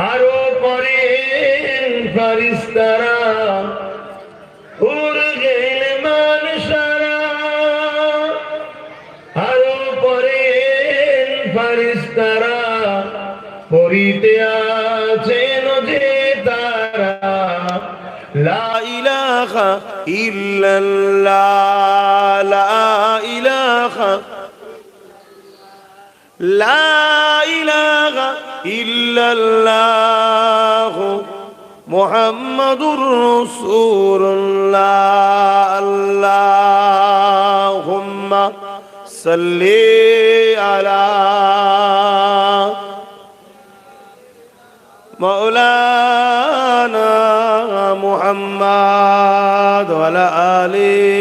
আরো পরে ফেরেশতারা হুর গিলমান সারা, আরো পরে ফেরেশতারা পড়িতে আছেন যে তারা লা ইলাহা ইল্লাল্লাহ, লা ইলাহা, লা ইলাহা ইল্লাল্লাহ মুহাম্মাদুর রাসূলুল্লাহ। আল্লাহুম্মা সাল্লি আলা মাওলানা মুহাম্মাদ ওয়া আলা আলিহি।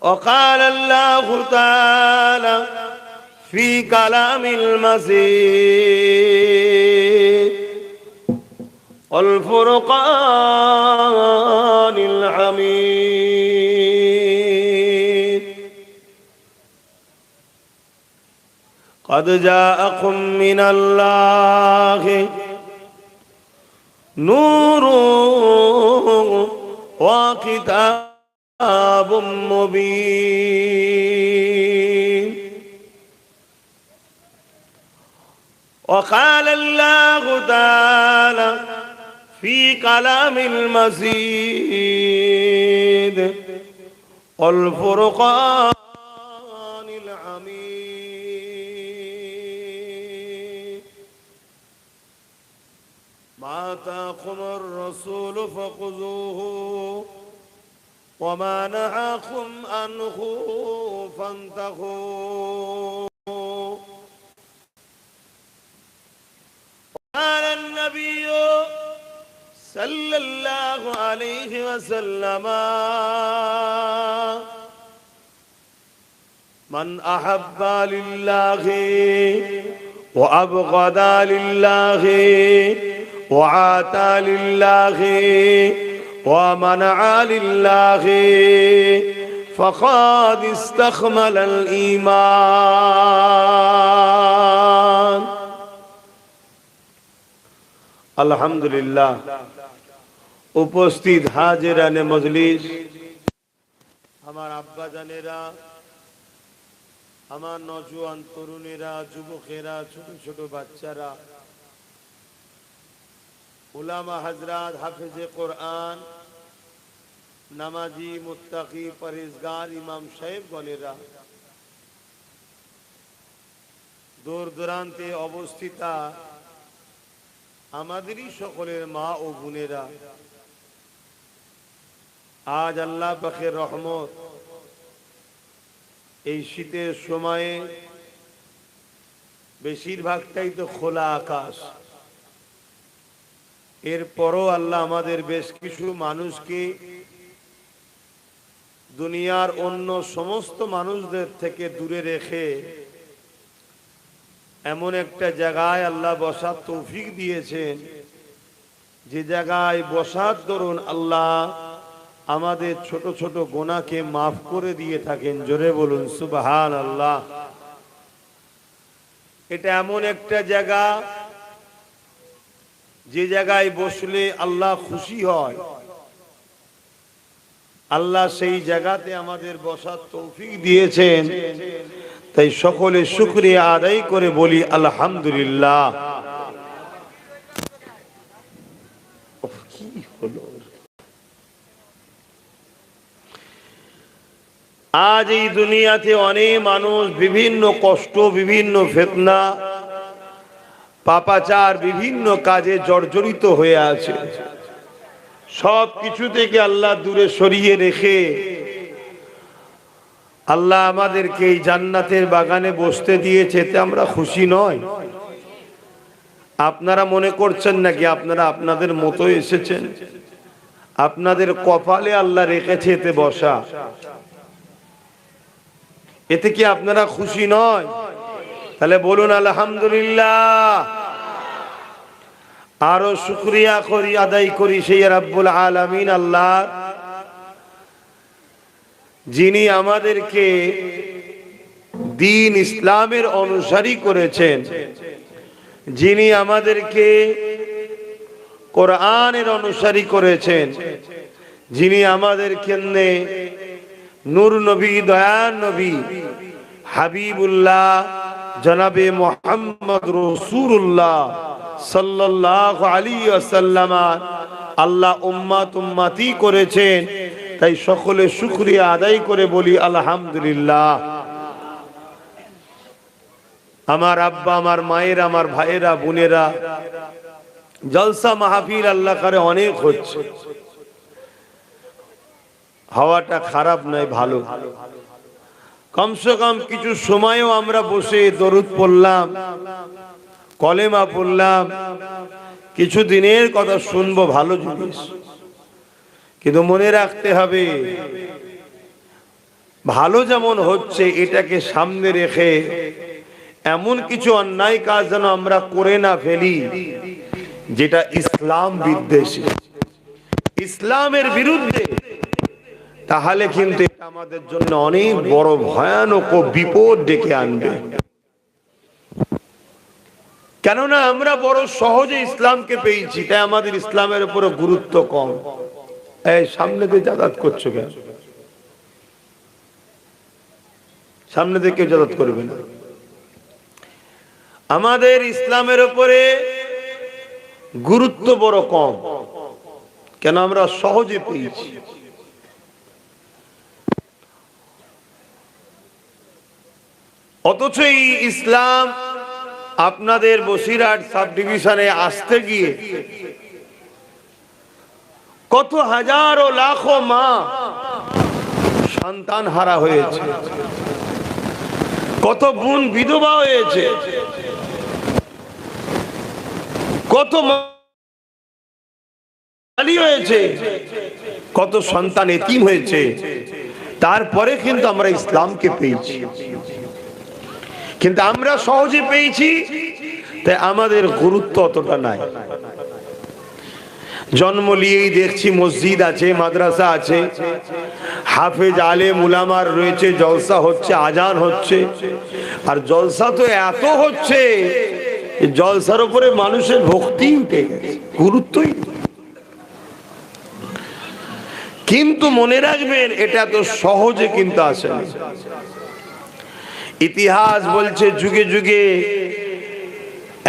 وقال الله تعالى في كلام المجيد والفرقان الحميد قد جاءكم من الله نور وكتاب مبين. وقال الله تعالى في كلام المجيد والفرقان الحميد ما آتاكم الرسول فخذوه وما نهاكم عنه فانتهوا. قال النبي صلى الله عليه وسلم من أحب لله وأبغض لله وعاتى لله ومنع لله فقد استكمل الإيمان. আলহামদুলিল্লাহ। উপস্থিত হাজিরানে মজলিস, আমার আব্বা জানেরা, আমার নওজোয়ান তরুণেরা, যুবকেরা, ছোট ছোট বাচ্চারা, উলামা হযরত, হাফেজে কোরআন, নামাজি, মুত্তাকি, পরহেজগার, ইমাম সাহেবগণেরা, দূর দূরান্তে অবস্থিতা আমাদেরই সকলের মা ও বোনেরা, আজ আল্লাহ পাকের রহমত, এই শীতের সময়ে বেশিরভাগটাই তো খোলা আকাশ, এরপরও আল্লাহ আমাদের বেশ কিছু মানুষকে দুনিয়ার অন্য সমস্ত মানুষদের থেকে দূরে রেখে এমন একটা জায়গায় আল্লাহ বসার তৌফিক দিয়েছেন, যে জায়গায় বসার দরুন আল্লাহ আমাদের ছোট ছোট গুনাহকে মাফ করে দিয়ে থাকেন। জোরে বলুন সুবহানাল্লাহ। এটা এমন একটা জায়গা, যে জায়গায় বসলে আল্লাহ খুশি হয়। আল্লাহ সেই জায়গাতে আমাদের বসার তৌফিক দিয়েছেন, তাই সকলে শুকরিয়া আদায় করে বলি আলহামদুলিল্লাহ। কি হলো আজ এই দুনিয়াতে? অনেক মানুষ বিভিন্ন কষ্ট, বিভিন্ন ফিতনা, পাপাচার, বিভিন্ন কাজে জর্জরিত হয়ে আছে। সব কিছু থেকে আল্লাহ দূরে সরিয়ে রেখে আল্লাহ আমাদেরকে এই জান্নাতের বাগানে বসতে দিয়েছে, এতে আমরা খুশি নয়? আপনারা মনে করছেন নাকি আপনারা আপনাদের মতো এসেছেন? আপনাদের কপালে আল্লাহ রেখেছে এতে বসা, এতে কি আপনারা খুশি নয়? তাহলে বলুন আলহামদুলিল্লাহ। আরো শুকরিয়া করি, আদায় করি সেই রাব্বুল আলামিন আল্লাহ, যিনি আমাদেরকে দ্বীন ইসলামের অনুসারী করেছেন, যিনি আমাদেরকে কোরআনের অনুসারী করেছেন, যিনি আমাদেরকে নূর নবী, দয়ার নবী হাবিবুল্লাহ জনাবে মুহাম্মদ রাসূলুল্লাহ সাল্লাল্লাহু আলাইহি ওয়াসাল্লাম আল্লাহ উম্মতি করেছেন। তাই সকলে শুকরিয়া আদায় করে বলি আলহামদুলিল্লাহ। আমার আব্বা, আমার মায়ের, আমার ভাইয়েরা, বোনেরা, জলসা মাহফিল আল্লাহ করে অনেক হচ্ছে। হাওয়াটা খারাপ নয়, ভালো। কমসে কম কিছু সময়ও আমরা বসে দরুদ পড়লাম, কলেমা পড়লাম, কিছু দিনের কথা শুনবো, ভালো জিনিস। কিন্তু মনে রাখতে হবে, ভালো যেমন হচ্ছে এটাকে সামনে রেখে এমন কিছু অন্যায় কাজ যেন আমরা করে না ফেলি যেটা ইসলাম বিদ্বেষী, ইসলামের বিরুদ্ধে। তাহলে কিন্তু এটা আমাদের জন্য অনেক বড় ভয়ানক বিপদ ডেকে আনবে। কেননা আমরা বড় সহজে ইসলামকে পেয়েছি, তাই আমাদের ইসলামের উপরে গুরুত্ব কম। এই সামনে দিয়ে যাতায়াত করছো কেন? সামনে দিয়ে কেউ যাতায়াত করবে না। আমাদের ইসলামের উপরে গুরুত্ব বড় কম, কেন আমরা সহজে পেয়েছি। অথচ এই ইসলাম আপনাদের বসিরহাট সাব ডিভিশনে আসতে গিয়ে কত হাজারো লাখো মা সন্তান হারা হয়েছে, কত বোন বিধবা হয়েছে, কত মালি হয়েছে, কত সন্তান এতিম হয়েছে। তারপরে কিন্তু আমরা ইসলামকে পেয়েছি, কিন্তু আমরা সহজে পেয়েছি, তাই আমাদের গুরুত্ব অতটা নাই। জন্ম নিয়েই দেখছি মসজিদ আছে, মাদ্রাসা আছে, হাফেজ আলেম উলামার রয়েছে, জলসা হচ্ছে, আজান হচ্ছে। আর জলসা তো এত হচ্ছে, জলসার উপরে মানুষের ভক্তি উঠে গেছে, গুরুত্বই। কিন্তু মনে রাখবেন, এটা তো সহজে কিন্তু আসে না। ইতিহাস বলছে যুগে যুগে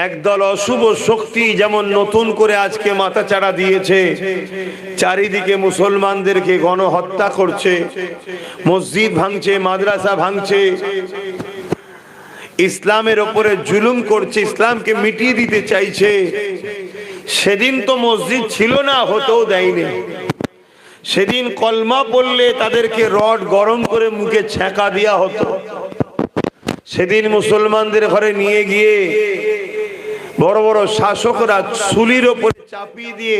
একদল অশুভ শক্তি যেমন নতুন করে আজকে মাথাচাড়া দিয়েছে, চারিদিকে মুসলমানদেরকে গণহত্যা করছে, মসজিদ ভাঙছে, মাদ্রাসা ভাঙছে, ইসলামের উপরে জুলুম করছে, ইসলামকে মিটিয়ে দিতে চাইছে। সেদিন তো মসজিদ ছিল না, হতেও দেয়নি। সেদিন কলমা পড়লে তাদেরকে রড গরম করে মুখে ছ্যাঁকা দেওয়া হতো। সেদিন মুসলমানদের ঘরে নিয়ে গিয়ে বড় বড় শাসকরা চুলির ওপরে চাপিয়ে দিয়ে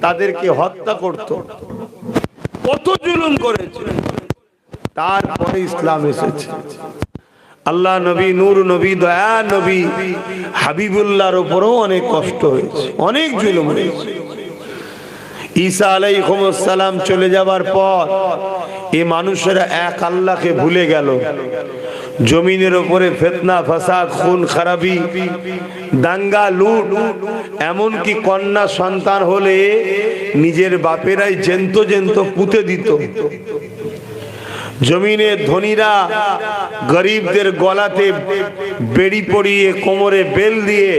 তাদেরকে হত্যা করত। কত জুলুম করেছে, তারপরে ইসলাম এসেছে। আল্লাহ নবী, নূর নবী, দয়া নবী হাবিবুল্লাহর উপরেও অনেক কষ্ট হয়েছে, অনেক জুলুম হয়েছে। ঈসা আলাইহিস সালাম চলে যাবার পর এই মানুষেরা এক আল্লাহকে ভুলে গেল। জমিনের উপরে ফিতনা, ফাসাদ, খুন খারাবি, দাঙ্গা, লুট, এমনকি কন্যা সন্তান হলে নিজের বাপেরাই জেন্ত জেন্ত পুঁতে দিত। জমিনে ধনীরা গরিবদের গলাতে বেড়ি পরিয়ে, কোমরে বেল দিয়ে,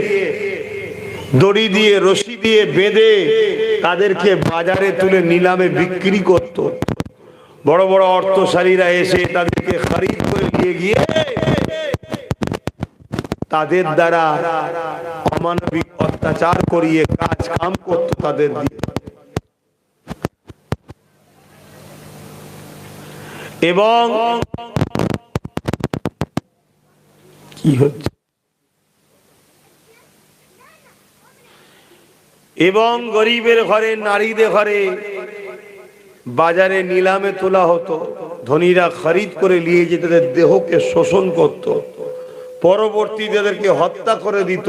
দড়ি দিয়ে, রশি দিয়ে বেঁধে তাদেরকে বাজারে তুলে নিলামে বিক্রি করত। বড় বড় অর্থশালীরা এসে তাদেরকে খরিদ করে নিয়ে গিয়ে তাদের দ্বারা অমানবিক অত্যাচার করিয়ে কাজ কাম করত তাদের দিয়ে। এবং কি হচ্ছে, এবং গরিবের ঘরে, নারীদের ঘরে বাজারে নিলামে তোলা হতো। ধনীরা খরিদ করে নিয়ে যেতে তাদের দেহকে শোষণ করত, পরবর্তী তাদেরকে হত্যা করে দিত।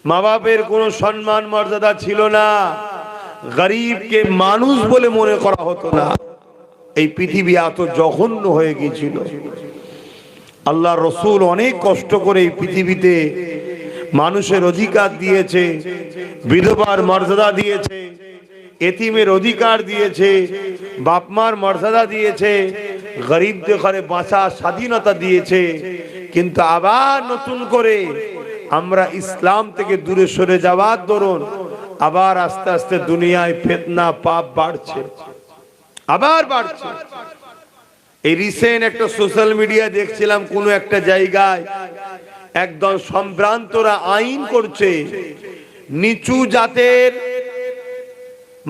মা বাপের কোনো সম্মান মর্যাদা ছিল না, গরিবকে মানুষ বলে মনে করা হতো না। এই পৃথিবী এত জঘন্য হয়ে গিয়েছিল। আল্লাহ রসুল অনেক কষ্ট করে এই পৃথিবীতে মানুষের অধিকার দিয়েছে, বিধবার মর্যাদা দিয়েছে, এতিমের অধিকার দিয়েছে, বাপ মার মর্যাদা দিয়েছে, গরিবদের ঘরে বাঁচার স্বাধীনতা দিয়েছে। কিন্তু আবার নতুন করে আমরা ইসলাম থেকে দূরে সরে যাওয়ার দরুন আবার আস্তে আস্তে দুনিয়ায় ফিতনা পাপ বাড়ছে, আবার বাড়ছে। এই রিসেন্ট একটা সোশ্যাল মিডিয়া দেখছিলাম, কোন একটা জায়গায় একদম সম্ভ্রান্তরা আইন করছে, নিচু জাতের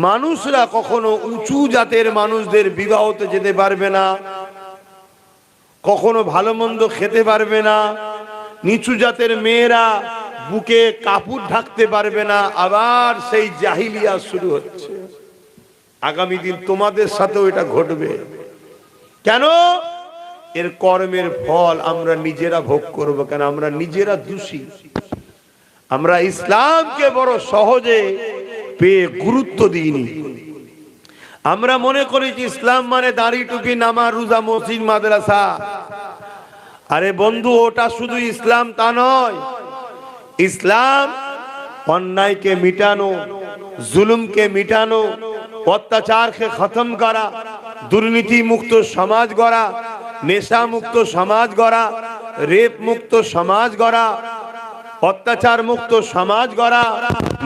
মানুষরা কখনো উঁচু জাতের মানুষদের বিবাহতে যেতে পারবে না, কখনো ভালো মন্দ খেতে পারবে না, নিচু জাতের মেয়েরা বুকে কাপড় ঢাকতে পারবে না। আবার সেই জাহিলিয়া শুরু হচ্ছে। আগামী দিন তোমাদের সাথেও এটা ঘটবে। কেন? এর কর্মের ফল আমরা নিজেরা ভোগ করব। কেন? আমরা নিজেরা দোষী। আমরা ইসলামকে বড় সহজে পেয়ে গুরুত্ব দিইনি। আমরা মনে করি যে ইসলাম মানে দাড়ি টুপি, নামাজ, রোজা, মসজিদ, মাদ্রাসা। আরে বন্ধু, ওটা শুধু ইসলাম তা নয়। ইসলাম অন্যায়কে মিটানো, জুলুমকে মিটানো, অত্যাচারকে খতম করা, দুর্নীতি মুক্ত সমাজ গড়া, নেশা মুক্ত সমাজ গড়া, রেপ মুক্ত সমাজ গড়া, অত্যাচার মুক্ত সমাজ গড়া,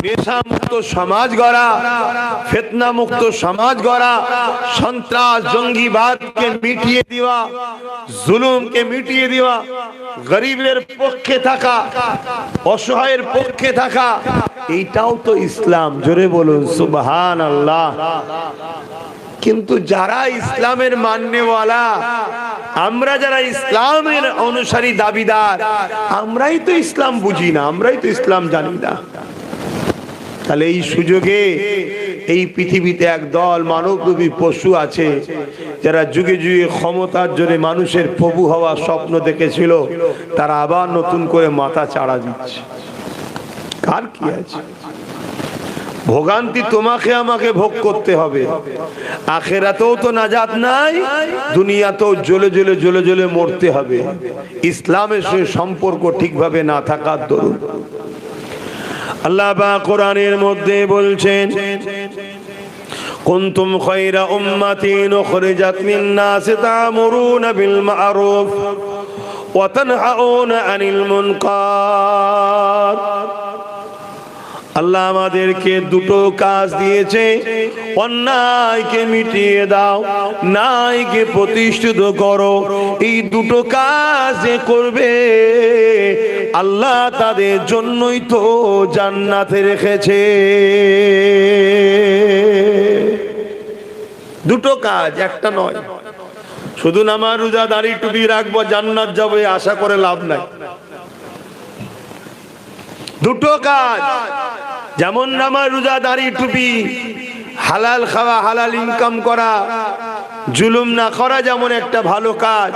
নেশা মুক্ত সমাজ গড়া, ফিতনা মুক্ত সমাজ গড়া, সন্ত্রাস জঙ্গিবাদকে মিটিয়ে দেওয়া, জুলুমকে মিটিয়ে দেওয়া, গরিবের পক্ষে থাকা, অসহায়ের পক্ষে থাকা, এইটাও তো ইসলাম। জোরে বলুন সুবহানাল্লাহ। কিন্তু যারা ইসলামের মাননেওয়ালা, আমরা যারা ইসলামের অনুসারী দাবিদার, আমরাই তো ইসলাম বুঝি না, আমরাই তো ইসলাম জানি না। তাহলে এই সুযোগে এই পৃথিবীতে একদল মানবরূপী পশু আছে যারা যুগে যুগে ক্ষমতার জোরে মানুষের প্রভু হওয়ার স্বপ্ন দেখেছিল, তারা আবার নতুন করে মাথা চাড়া দিচ্ছে। কার কি আছে? ভোগান্তি তোমাকে আমাকে ভোগ করতে হবে। আখেরাতেও তো নাজাত নাই, দুনিয়াতেও জ্বলে জ্বলে জ্বলে জ্বলে মরতে হবে ইসলামের সঙ্গে সম্পর্ক ঠিকভাবে না থাকার দরুন। আল্লাহ পাক কোরআনের মধ্যে বলছেন, কুনতুম খায়রা উম্মাতিন উখরিজাত লিন-নাসি তা'মুরুনা বিল মা'রুফ ওয়া তানহাউনা আনিল মুনকার। আল্লাহ আমাদেরকে দুটো কাজ দিয়েছে, অন্যায়কে মিটিয়ে দাও, ন্যায়কে প্রতিষ্ঠিত করো। এই দুটো কাজ যে করবে আল্লাহ তাদের জন্যই তো জান্নাতে রেখেছে। দুটো কাজ, একটা নয়। শুধু নামাজ রোজা দাড়ি টুপি রাখবো জান্নাত যাবে আশা করে লাভ নাই। দুটো কাজ, যেমন নামাজ রোজা দাড়ি টুপি, হালাল খাওয়া, হালাল ইনকাম করা, জুলুম না করা যেমন একটা ভালো কাজ,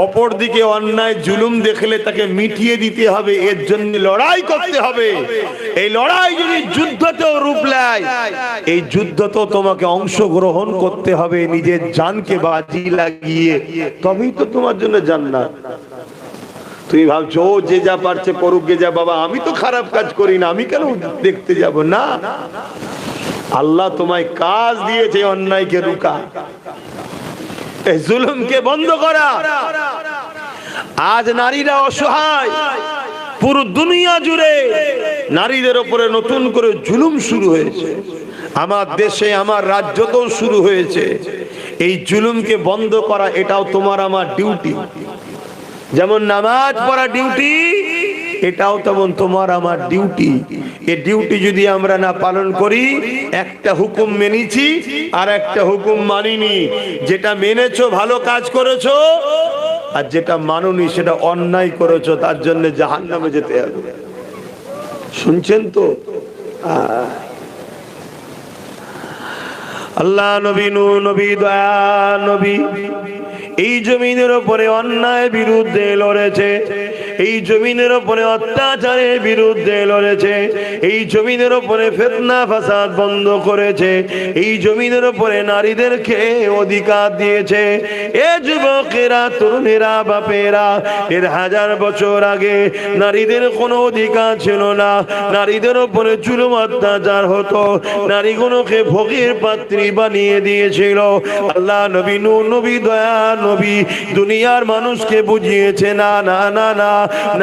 অপর দিকে অন্যায় জুলুম দেখলে তাকে মিটিয়ে দিতে হবে, এর জন্য লড়াই করতে হবে। এই লড়াই যদি যুদ্ধতেও রূপ নেয়, এই যুদ্ধতেও তোমাকে অংশগ্রহণ করতে হবে, নিজের জানকে বাজি লাগিয়ে, তবেই তো তোমার জন্য জান্নাত। তুমি ভাবছো ও যে যা পারছে করুক গে যা, বাবা আমি তো খারাপ কাজ করি না, আমি কেন দেখতে যাব না? আল্লাহ তোমায় কাজ দিয়েছে অন্যায়কে রুকা, এই জুলুমকে বন্ধ করা। আজ নারীরা অসহায়, পুরো দুনিয়া জুড়ে নারীদের উপরে নতুন করে জুলুম শুরু হয়েছে। আমার দেশে, আমার রাজ্যতেও শুরু হয়েছে। এই জুলুমকে বন্ধ করা এটাও তোমার আমার ডিউটি। যেমন নামাজ পড়া ডিউটি, এটাও তেমন তোমার আমার ডিউটি। এই ডিউটি যদি আমরা না পালন করি, একটা হুকুম মেনেছি আর একটা হুকুম মানিনি, যেটা মেনেছো ভালো কাজ করেছো, আর যেটা মানোনি সেটা অন্যায় করেছো, তার জন্য জাহান্নামে যেতে হবে। শুনছেন তো? আল্লাহ নবী, নূহ নবী, দয়া নবী এই জমিনের উপরে অন্যায় বিরুদ্ধে লড়েছে। এই জমিনের উপরে অত্যাচারের বিরুদ্ধে লড়েছে, এই জমিনের উপরে ফিতনা ফাসাদ বন্ধ করেছে, এই জমিনের উপরে নারীদেরকে অধিকার দিয়েছে। এ যুবকেরা, তরুণেরা, বাপেরা, এর 1000 বছর আগে নারীদের কোনো অধিকার ছিল না। নারীদের উপরে জুলুম অত্যাচার হতো, নারীগুলোকে ভোগের পাত্রী বানিয়ে দিয়েছিল। আল্লাহ নবী, নূহ নবী, দয়া নবী দুনিয়ার মানুষকে বুঝিয়েছে, না না না না,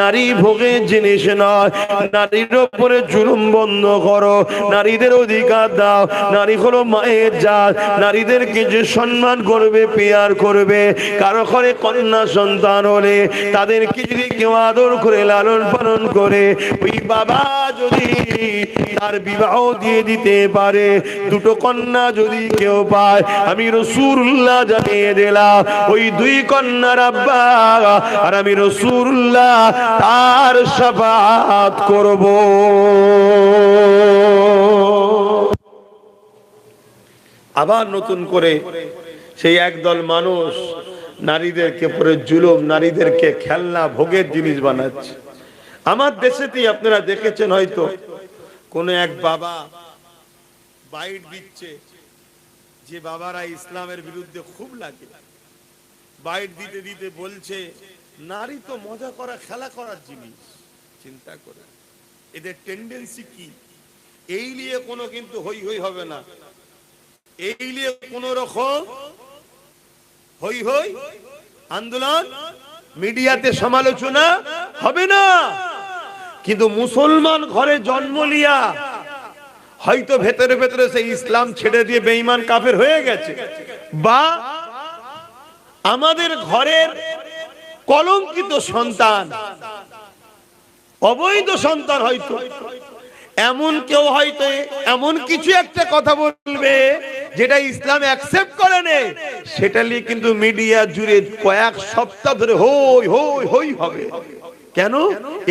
নারী ভোগের জিনিস নয়। নারীর উপরে জুলুম বন্ধ করো, নারীদের অধিকার দাও। নারী হলো মায়ের জাত, নারীদেরকে যে সম্মান করবে, পেয়ার করবে। কারো ঘরে কন্যা সন্তান হলে তাদেরকে যদি কেউ আদর করে লালন পালন করে, ওই বাবা যদি তার বিবাহ দিয়ে দিতে পারে, দুটো কন্যা যদি কেউ পায়, আমি রাসূলুল্লাহ জানিয়ে দিলাম ওই 2 কন্যার আব্বা আর আমি রাসূলুল্লাহ তার শাফাআত করব। আবার নতুন করে সেই একদল মানুষ নারীদেরকে পরে জুলুম, নারীদেরকে খেলনা ভোগের জিনিস বানাচ্ছে। আমার দেশেতেই আপনারা দেখেছেন হয়তো, কোন এক বাবা বাইট দিচ্ছে, যে বাবারা ইসলামের বিরুদ্ধে খুব লাগে, বাইট দিতে দিতে বলছে নারী তো মজা করা, খেলা করার জিনিস। চিন্তা করে এদের টেন্ডেন্সি কি। এই নিয়ে কোনো কিন্তু হই হই হবে না, এই নিয়ে কোন রকম হই হই আন্দোলন মিডিয়াতে সমালোচনা হবে না। কিন্তু মুসলমান ঘরে জন্ম লিয়া হয়তো ভেতরে ভেতরে সেই ইসলাম ছেড়ে দিয়ে বেঈমান কাফের হয়ে গেছে, বা আমাদের ঘরের কলঙ্কিত সন্তান, অবৈধ সন্তান, হয়তো এমন কেউ হয়তো এমন কিছু একটা কথা বলবে যেটা ইসলাম অ্যাকসেপ্ট করে না, সেটা নিয়ে কিন্তু মিডিয়া জুড়ে কয়েক সপ্তাহ ধরে হই হই হই হবে। কেন?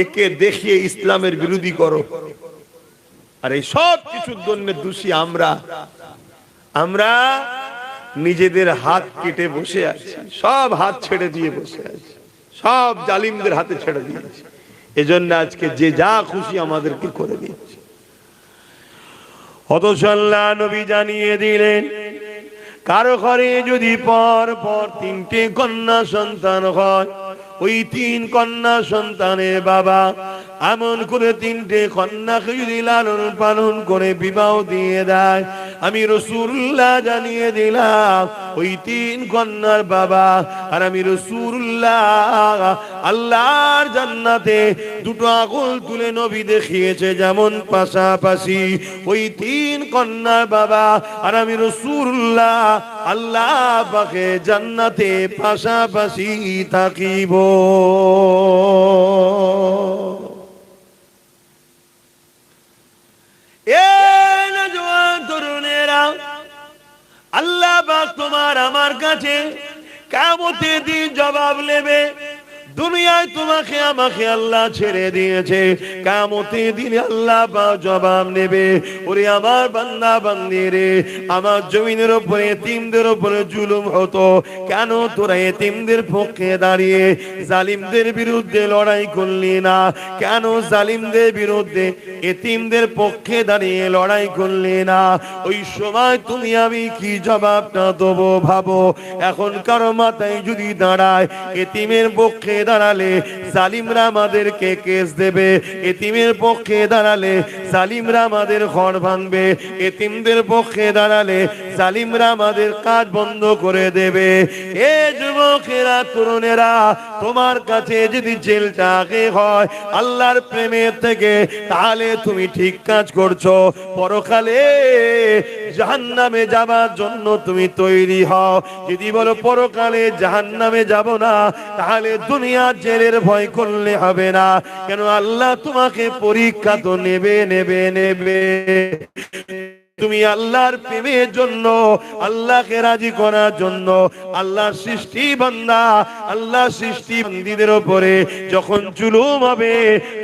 একে দেখিয়ে ইসলামের বিরোধী করো। আর এই সব কিছুর জন্য দোষী আমরা। আমরা নিজেদের হাত কেটে বসে আছি, সব হাত ছেড়ে দিয়ে বসে আছি, সব জালিমদের হাতে ছেড়ে দিয়েছি। এজন্য আজকে যে যা খুশি আমাদেরকে করে দিচ্ছে। অথচ আল্লাহ নবী জানিয়ে দিলেন, কারো ঘরে যদি পর পর 3টে কন্যা সন্তান হয়, ওই 3 কন্যা সন্তানের বাবা এমন করে 3টে কন্যাকে যদি লালন পালন করে বিবাহ দিয়ে দেয়, আমি রাসূলুল্লাহ জানিয়ে দিলাম ওই 3 কন্যার বাবা আর আমি রাসূলুল্লাহ আল্লাহর জান্নাতে 2টো আঙুল তুলে নবী দেখিয়েছে যেমন পাশাপাশি, ওই 3 কন্যার বাবা আর আমি রাসূলুল্লাহ আল্লাহ পাকে জান্নাতে পাশাপাশি থাকিব। তরুণেরা, আল্লাহ পাক তোমার আমার কাছে কিয়ামতের দিন জবাব নেবে। দুনিয়ায় তোমাকে আমাকে আল্লাহ ছেড়ে দিয়েছে, কিয়ামতের দিন আল্লাহ পাক জবাব নেবে, ওরে আমার বান্দা বান্দি রে, আমার জমিনের উপরে এতিমদের উপরে জুলুম হতো, কেন তোরা এতিমদের পক্ষে দাঁড়িয়ে জালিমদের বিরুদ্ধে লড়াই করলি না? কেন জালিমদের বিরুদ্ধে এতিমদের পক্ষে দাঁড়িয়ে লড়াই করলি না? ওই সময় তুমি আমি কি জবাবটা দেবো ভাবো। এখন কারো মাথায় যদি দাঁড়ায় এতিমের পক্ষে দাঁড়ালে জালিমরা আমাদেরকে কেস দেবে, এতিমের পক্ষে দাঁড়ালে জালিমরা আমাদের ঘর ভাঙবে, এতিমদের পক্ষে দাঁড়ালে জালিমরা আমাদের কাজ বন্ধ করে দেবে। এ যুবকেরা, তরুণেরা, তোমার কাছে যদি জেলটা আগে হয় আল্লাহর প্রেমের থেকে, তাহলে তুমি ঠিক কাজ করছো। পরকালে জাহান্নামে যাবার জন্য তুমি তৈরি হও। যদি বলো পরকালে জাহান্নামে যাব না, তাহলে দুনিয়ার জেলের ভয় করলে হবে না। কেন? আল্লাহ তোমাকে পরীক্ষা তো নেবে নেবে নেবে। তুমি আল্লাহর প্রেমের জন্য, আল্লাহকে রাজি করার জন্য, আল্লাহর সৃষ্টি বান্দা, আল্লাহ সৃষ্টি বান্দীদের উপরে যখন জুলুম হবে,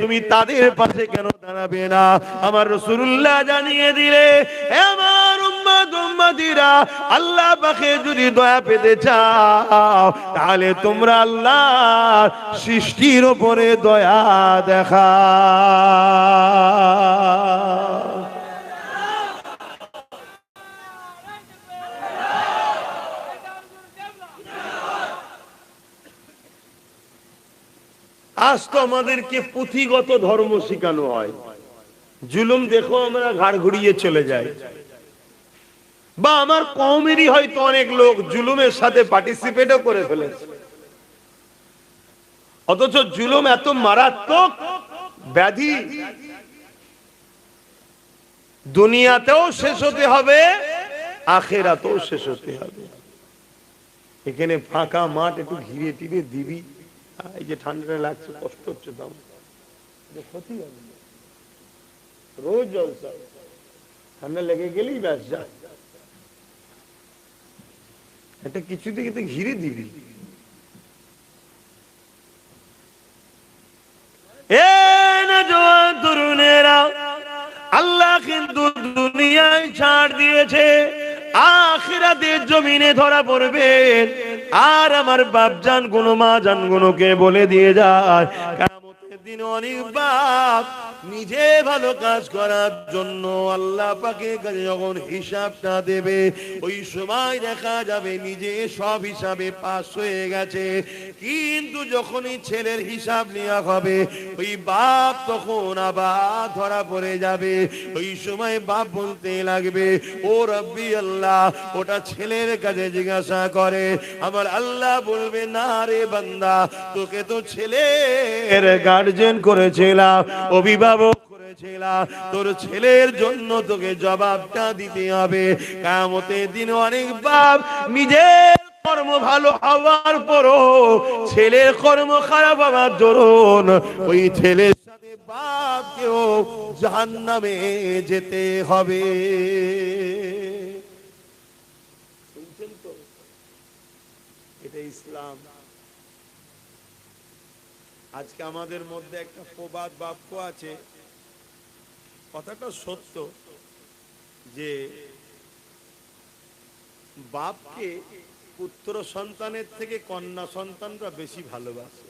তুমি তাদের পাশে কেন দাঁড়াবে না? আমার রাসূলুল্লাহ জানিয়ে দিলে, আমার উম্মত উম্মতি জান্নাতীরা আল্লাহ পাকে যদি দয়া পেতে চাও তাহলে তোমরা আল্লাহর সৃষ্টির উপরে দয়া দেখা। আজ তো আমাদেরকে পুঁথিগত ধর্ম শেখানো হয়, জুলুম দেখো আমরা ঘাড় ঘুরিয়ে চলে যাই। বা আমার কওমেরই হয়তো অনেক লোক জুলুমের সাথে পার্টিসিপেটও করে ফেলেছে, অথচ জুলুম এত মারাত্মক ব্যাধি, দুনিয়াতেও শেষ হতে হবে, আখিরাতেও শেষ হতে হবে। এখানে ফাঁকা মাঠ একটু ঘিরে টিরে দিবি, এই যে ঠান্ডা লাগছে, কষ্ট হচ্ছে, দাম ক্ষতি হবে, রোজ জলসা, ঠান্ডা লেগে গেলেই ব্যাস যা, এটা কিছু দিকে ঘিরে দিবি। তরুণেরা, আল্লাহ কিন্তু দুনিয়ায় ছাড় দিয়েছে, আখিরাতের জমিনে ধরা পড়বেন। আর আমার বাপজান গুলো, মা জান গুলোকে বলে দিয়ে যায়, কিয়ামতের দিন অনেক বাপ নিজে ভালো কাজ করার জন্য আল্লাহ পাকের কাছে যখন হিসাবটা দেবে, ওই সময় দেখা যাবে নিজে সব হিসাবে পাস হয়ে গেছে, কিন্তু যখনই ছেলের হিসাব নেওয়া হবে ওই বাপ তখন আবার ধরা পড়ে যাবে। ওই সময় বাপ বলতে লাগবে, ও রব্বি আল্লাহ, ওটা ছেলের কাছে জিজ্ঞাসা করে। আমার আল্লাহ বলবে, না রে বান্দা, তোকে তো ছেলের গার্জেন করেছিলাম, অভিভাবক করেছিলাম, তোর ছেলের জন্য তোকে জবাবটা দিতে হবে। কিয়ামতের দিন অনেক বাপ নিজের কর্ম ভালো হওয়ার পরও ছেলের কর্ম খারাপ হওয়ার দরুন ওই ছেলের সাথে বাপকেও জাহান্নামে যেতে হবে। শুনছেন তো? এটা ইসলাম। আজকে আমাদের মধ্যে একটা প্রবাদ বাক্য আছে, কথাটা সত্য, যে বাপকে পুত্র সন্তানের থেকে কন্যা সন্তানরা বেশি ভালোবাসে।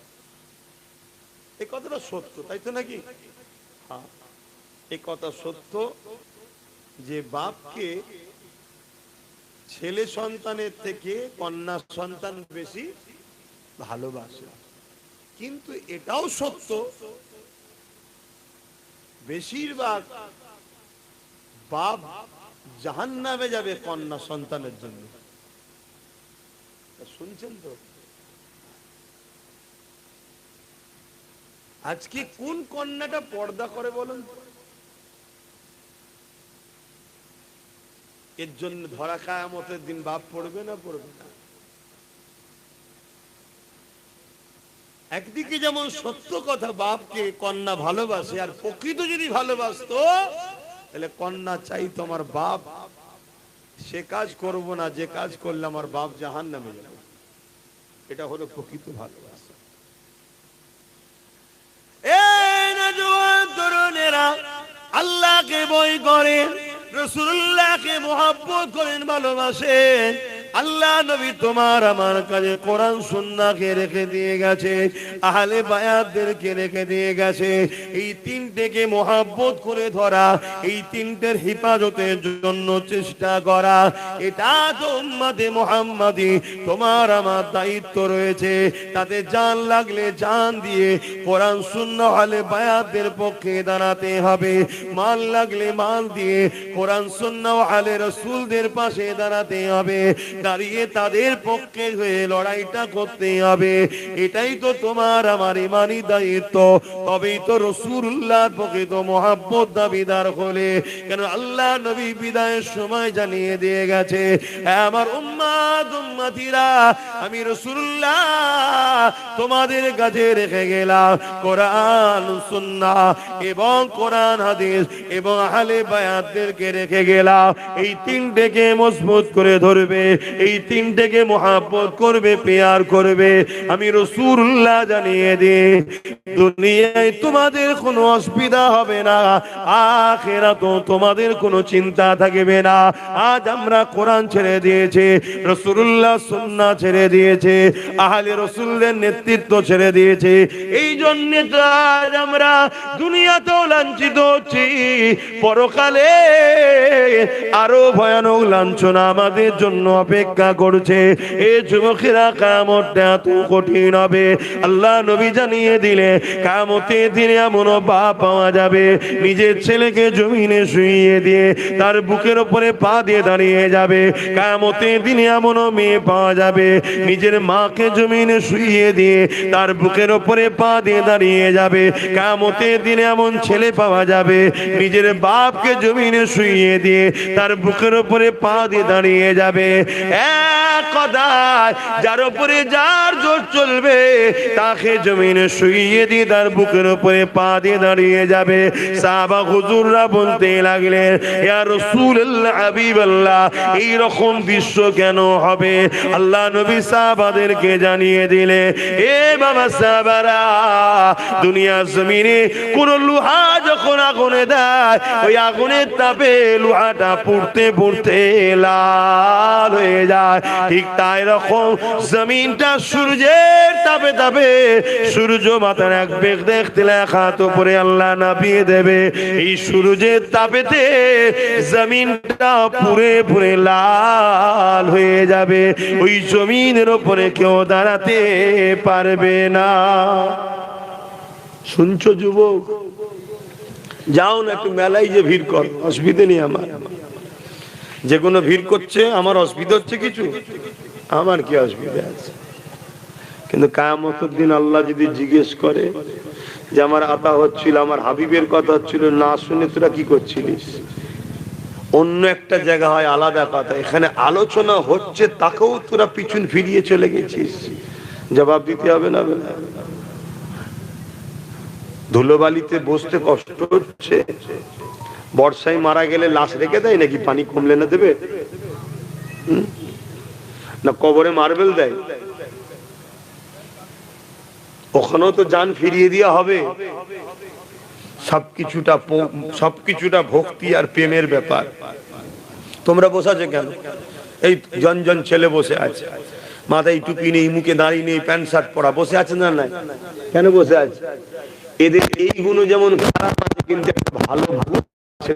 এই কথাটা সত্য, তাই তো নাকি? হ্যাঁ, এই কথা সত্য যে বাপকে ছেলে সন্তানের থেকে কন্যা সন্তান বেশি ভালোবাসে। কিন্তু এটাও সত্য, বেশিরভাগ বাপ জাহান্নামে যাবে কন্যা সন্তানের জন্য। শুনছেন তো? আজকে কোন কন্যাটা পর্দা করে বলুন? এর জন্য ধরা কিয়ামতের দিন বাপ পড়বে না পড়বে না? একদিকে যেমন সত্য কথা, বাপকে কন্যা ভালোবাসে, আর প্রকৃত যদি ভালোবাসতো তাহলে কন্যা চাইতো আমার বাপ সে কাজ করব না যে কাজ করলে আমার বাপ জাহান্নামে যাবে। এটা হলো প্রকৃত ভালোবাসা। এই নওজোয়ান তরুণেরা, আল্লাহকে ভয় করেন, রাসূলুল্লাহকে মুহাব্বত করেন, ভালোবাসেন। আল্লাহ নবী তোমার আমার কাছে কোরআন সুন্নাহকে রেখে দিয়ে গেছে, আহলে বায়াতদেরকে রেখে দিয়ে গেছে। এই তিনটেকে মুহাব্বত করে ধরা, এই তিনটের হেফাজতের জন্য চেষ্টা করা, এটা তো উম্মতে মুহাম্মাদি তোমার আমার দায়িত্ব রয়েছে। তাতে জান লাগলে জান দিয়ে কোরআন সুন্নাহ আহলে বায়াতদের পক্ষে দাঁড়াতে হবে, মাল লাগলে মাল দিয়ে কোরআন সুন্নাহ আহলে রাসূলদের পাশে দাঁড়াতে হবে, দাঁড়িয়ে তাদের পক্ষে হয়ে লড়াইটা করতে হবে। এটাই তো তোমার আমার ইমানি দায়িত্ব। তবেই তো রাসূলুল্লাহর প্রকৃত মুহাব্বত দাবিদার হলে। কেন আল্লাহ নবী বিদায়ের সময় জানিয়ে দিয়ে গেছে, আমার উম্মত উম্মতিরা, আমি রাসূলুল্লাহ তোমাদের কাছে রেখে গেলাম কোরআন সুন্নাহ এবং কোরআন হাদিস এবং আহলে বায়াতদেরকে রেখে গেলাম। এই তিনটেকে মজবুত করে ধরবে, এই তিনটেকে মহাব্বত করবে, পেয়ার করবে। আমি রাসূলুল্লাহ জানিয়ে দিই, দুনিয়ায় তোমাদের কোনো অসুবিধা হবে না, আখিরাতেও তোমাদের কোনো চিন্তা থাকবে না। আজ আমরা কোরআন ছেড়ে দিয়েছে, রাসূলুল্লাহ সুন্নাহ ছেড়ে দিয়েছে, আহলে রাসূলের নেতৃত্ব ছেড়ে দিয়েছে। এই জন্য তো আজ আমরা দুনিয়াতেও লাঞ্ছিত হচ্ছি, পরকালে আরো ভয়ানক লাঞ্ছনা আমাদের জন্য অপেক্ষা করছে। এই যুবকেরা, কিয়ামতটা এত কঠিন হবে। আল্লাহ নবী জানিয়ে দিলে কিয়ামতের দিনে এমন বাপ পাওয়া যাবে, নিজের ছেলেকে জমিনে শুইয়ে দিয়ে তার বুকের উপরে পা দিয়ে দাঁড়িয়ে যাবে। কিয়ামতের দিনে এমন মেয়ে পাওয়া যাবে, নিজের মাকে জমিনে শুইয়ে দিয়ে তার বুকের উপরে পা দিয়ে দাঁড়িয়ে যাবে। কিয়ামতের দিনে এমন ছেলে পাওয়া যাবে, নিজের বাপকে জমিনে শুইয়ে দিয়ে তার বুকের উপরে পা দিয়ে দাঁড়িয়ে যাবে। এক কথায়, যার উপরে যার জোর চলবে তাকে জমিনে শুইয়ে দিয়ে তার বুকের উপরে পা দিয়ে দাঁড়িয়ে যাবে। সাহাবা হুজুররা বলতে লাগলেন, ইয়া রাসূলুল্লাহ, হাবিবাল্লাহ, এই রকম দৃশ্য কেন হবে? আল্লাহ নবী সাহাবাদেরকে জানিয়ে দিলে, এ বাবা সাহাবারা, দুনিয়া জমিনে কোন লোহা যখন আগুনে দেয়, ওই আগুনের তাপে লোহাটা পুড়তে পুড়তে লাল হয়ে যায়। ঠিক তাই রকম জমিনটা সূর্যের তাপে তাপে, সূর্য মাথার এক বেগ দেখতে লেখাত উপরে আল্লাহ নামিয়ে দেবে। এই সূর্যের তাপেতে জমিনটা পুরে পুরে লাল হয়ে যাবে, ওই জমিনের উপরে কেউ দাঁড়াতে পারবে না। শুনছো যুবক? যাও না একটু মেলায় যে ভিড় কর, অসুবিধে নেই আমার। যে কোনো ভিড় করছে, আমার অসুবিধা হচ্ছে কিছু? আমার কি অসুবিধা আছে? কিন্তু কিয়ামতের দিন আল্লাহ যদি জিজ্ঞেস করে যে আমার আতা হচ্ছিল, আমার হাবিবের কথা হচ্ছিল, না শুনে তোরা কি করছিলিস? অন্য একটা জায়গা হয় আলাদা কথা, এখানে আলোচনা হচ্ছে তাকেও তোরা পিছন ফিরিয়ে চলে গেছিস, জবাব দিতে হবে না? ধুলোবালিতে বসতে কষ্ট হচ্ছে, বর্ষায় মারা গেলে লাশ রেখে দেয় নাকি? পানি কমলে না দেবে? না কবরে মার্বেল দেয়? ওখানেও তো জান ফিরিয়ে দেওয়া হবে। সবকিছুটা ভক্তি আর প্রেমের ব্যাপার। তোমরা বসে আছো কেন? এই জন জন ছেলে বসে আছে, মাথায় টুপি নেই, মুখে দাড়ি নেই, প্যান্ট শার্ট পরা, বসে আছে না? নাই কেন বসে আছে? এদের এই গুণ যেমন খারাপ আছে, কিন্তু একটা ভালো গুণ আছে।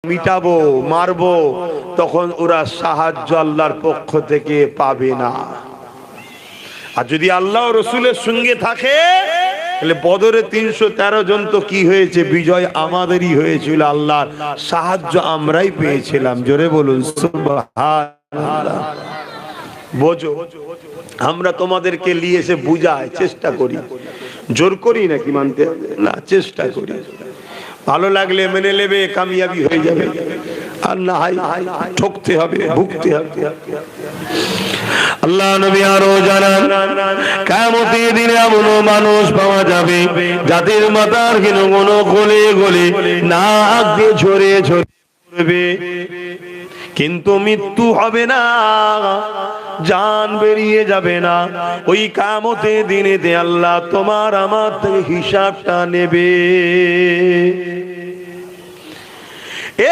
মিটাবো, মারবো, তখন ওরা সাহায্য আল্লাহর পক্ষ থেকে পাবে না। আর যদি আল্লাহ রসুলের সঙ্গে থাকে তাহলে বদরে 313 জন তো কি হয়েছে, বিজয় আমাদেরই হয়েছিল, আল্লাহর সাহায্য আমরাই পেয়েছিলাম। জোরে বলুন সুবহানাল্লাহ। বোঝো, আমরা তোমাদেরকে নিয়ে এসে বুঝায় চেষ্টা করি, জোর করি নাকি মানতে না, চেষ্টা করি। ভালো লাগলে মেনে নেবে, কামিয়াবি হয়ে যাবে, আর না হয় ঠকতে হবে, ভুগতে হবে। আল্লাহ নবী আরো জানান, কিয়ামতের দিনে এমন মানুষ পাওয়া যাবে যাদের মাথার ঘিনুগুলো গলে গলে নাক দিয়ে ঝরে ঝরে পড়বে, কিন্তু মৃত্যু হবে না, জান বেরিয়ে যাবে না। ওই কিয়ামতের দিনেতে আল্লাহ তোমার আমার থেকে হিসাবটা নেবে।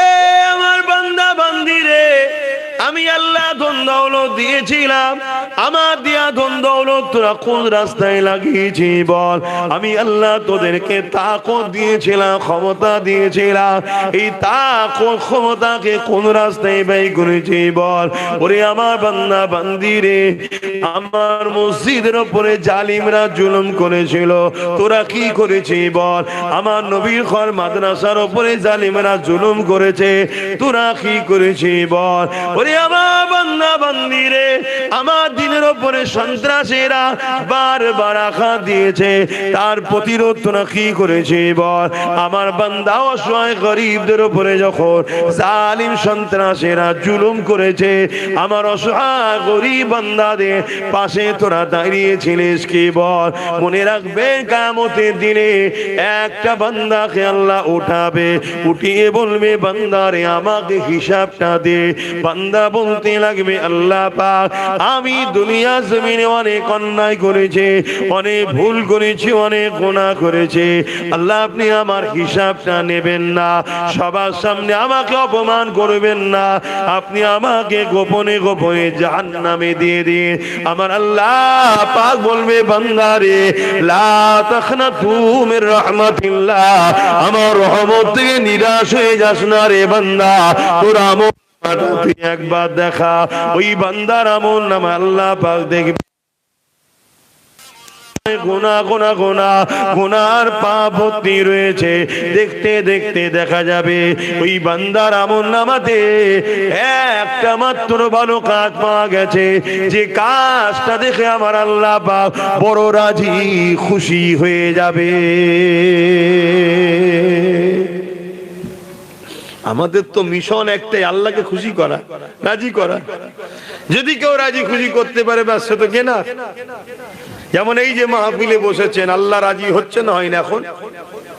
এ আমার বান্দা বান্দিরে, আমি আল্লাহ ধন দৌলত দিয়েছিলাম, আমার দিয়া ধন দৌলত তোরা কোন রাস্তায় লাগিয়েছি বল? আমি আল্লাহ তোদেরকে তাকত দিয়েছিলাম, ক্ষমতা দিয়েছিলাম, এই তাকত ক্ষমতাকে কোন রাস্তায় ব্যয় করেছি বল? ওরে আমার বান্দা বান্দিরে, আমার মসজিদের উপরে জালিমরা জুলুম করেছিল, তোরা কি করেছি বল? আমার নবীর ঘর মাদ্রাসার উপরে জালিমরা জুলুম করেছে, তোরা কি করেছি বল? ওরে আমার বান্দা বান্দিরে, আমার দিনের উপরে সন্ত্রাসীরা বারবার আঘাত দিয়েছে, তার প্রতিরোধ তোরা কি করেছে বল? আমার বান্দা অসহায় গরিবদের উপরে যখন জালিম সন্ত্রাসীরা জুলুম করেছে, আমার অসহায় গরিব বান্দাদের পাশে তোরা দাঁড়িয়েছিলিস কি বল? মনে রাখবে, কিয়ামতের দিনে একটা বান্দাকে আল্লাহ উঠাবে, উঠিয়ে বলবে, বান্দারে আমাকে হিসাবটা দে। বান্দা বলতে লাগবে, আল্লাহ পাক, আমি দুনিয়া জমিনে অনেক অন্যায় করেছি, অনেক ভুল করেছি, অনেক গুনাহ করেছি, আল্লাহ আপনি আমার হিসাবটা নেবেন না, সবার সামনে আমাকে অপমান করবেন না, আপনি আমাকে গোপনে গোপনে জাহান্নামে দিয়ে দিন। আমার আল্লাহ পাক বলবে, বান্দারে লা তাখনাতু মির রাহমাতিল্লাহ, আমার রহমত থেকে নিরাশ হয়ে যাস না রে বান্দা, তোর আমল একবার দেখা। ওই বান্দার আমল নামা আল্লাহ পাক দেখবে গুনাহ গুনাহ গুনাহ গুনার পাপ ভর্তি রয়েছে, দেখতে দেখতে দেখা যাবে ওই বান্দার আমল নামাতে একটা মাত্র ভালো কাজ পাওয়া গেছে, যে কাজটা দেখে আমার আল্লাহ পাক বড় রাজি খুশি হয়ে যাবে। আমাদের তো মিশন একটাই, আল্লাহকে খুশি করা, রাজি করা। যদি কেউ রাজি খুশি করতে পারে ব্যাস, সে তো কেনা। যেমন এই যে মাহফিলে বসেছেন, আল্লাহ রাজি হচ্ছে না, হয় না এখন?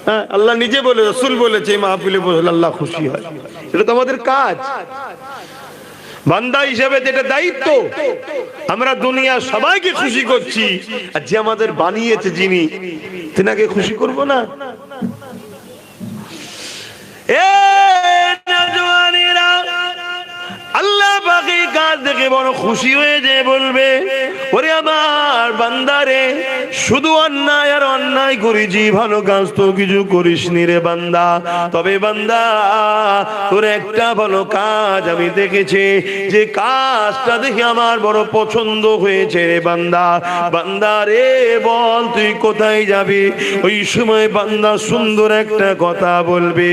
হ্যাঁ, আল্লাহ নিজে বলে, রাসূল বলেছে মাহফিলে বসলে আল্লাহ খুশি হয়। এটা তো আমাদের কাজ, বান্দা হিসেবে এটা দায়িত্ব। আমরা দুনিয়া সবাইকে খুশি করছি, আর যে আমাদের বানিয়েছে যিনি, তিনাকে খুশি করব না? আল্লাহ পাকে কাজ দেখে বড় খুশি হয়ে যে বলবে, ওরে আমার বান্দারে, শুধু অন্যায় আর অন্যায় করেছি, ভালো কাজ তো কিছু করিসনি রে বান্দা। তবে বান্দা, তোর একটা ভালো কাজ আমি দেখেছি, যে কাজটা দেখে আমার বড় পছন্দ হয়েছে রে বান্দা। বান্দা রে, বল তুই কোথায় যাবি? ওই সময় বান্দা সুন্দর একটা কথা বলবে,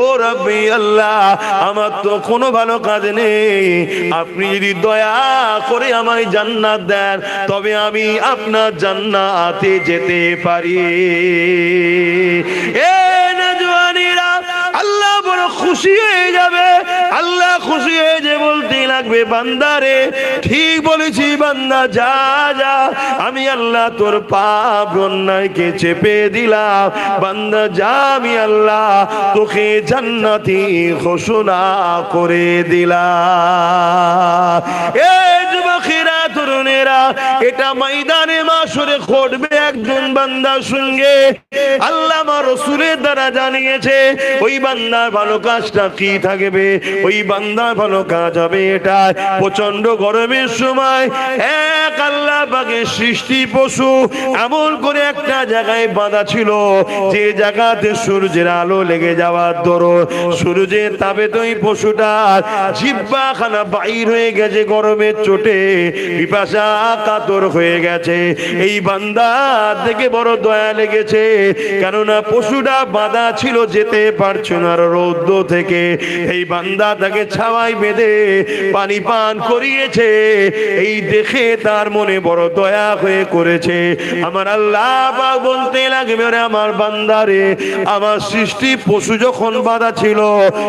ও রাব্বি আল্লাহ, আমার তো কোনো ভালো কাজ নেই, আপনি যদি দয়া করে আমায় জান্নাত দেন, তবে আমি আপনার জান্নাতে যেতে পারি। এ নওজওয়ানেরা, আল্লাহ বড় খুশি হয়ে যাবে। আল্লাহ খুশি হয়ে যে বলতে লাগবে, বান্দারে ঠিক বলেছি বান্দা, যা যা, আমি আল্লাহ তোর পাপ অন্যায়কে চেপে দিলাম। বান্দা যা, আমি আল্লাহ তোকে জান্নাতি ঘোষণা করে দিলাম। এ যুবকেরা, তরুণেরা, এটা ময়দানে মাস হাসরে ঘটবে একজন বান্দার সঙ্গে, আল্লাহ আমার রাসূলের দ্বারা জানিয়েছে ওই বান্দার ভালো কাজটা কি থাকবে। ওই বান্দার ভালো কাজ হবে এটা, প্রচন্ড গরমের সময় এক আল্লাহ পাকের সৃষ্টি পশু এমন করে একটা জায়গায় বাঁধা ছিল যে জায়গাতে সূর্যের আলো লেগে যাওয়ার দরুন সূর্যের তাপে তো এই পশুটার জিহ্বাখানা বাইর হয়ে গেছে গরমের চোটে, পিপাসা কাতর হয়ে গেছে। এই বান্দা দেখে বড় দয়া লেগেছে, কেননা পশুটা বাঁধা ছিল, যেতে পারছে না রৌদ্র থেকে। এই বান্দা তাকে ছাওয়ায় বেঁধে পানি পান করিয়েছে। এই দেখে তার মনে বড় দয়া হয়ে করেছে। আমার আল্লাহ পাক বলতে লাগবে, ওরে আমার বান্দারে, আমার সৃষ্টি পশু যখন বাঁধা ছিল,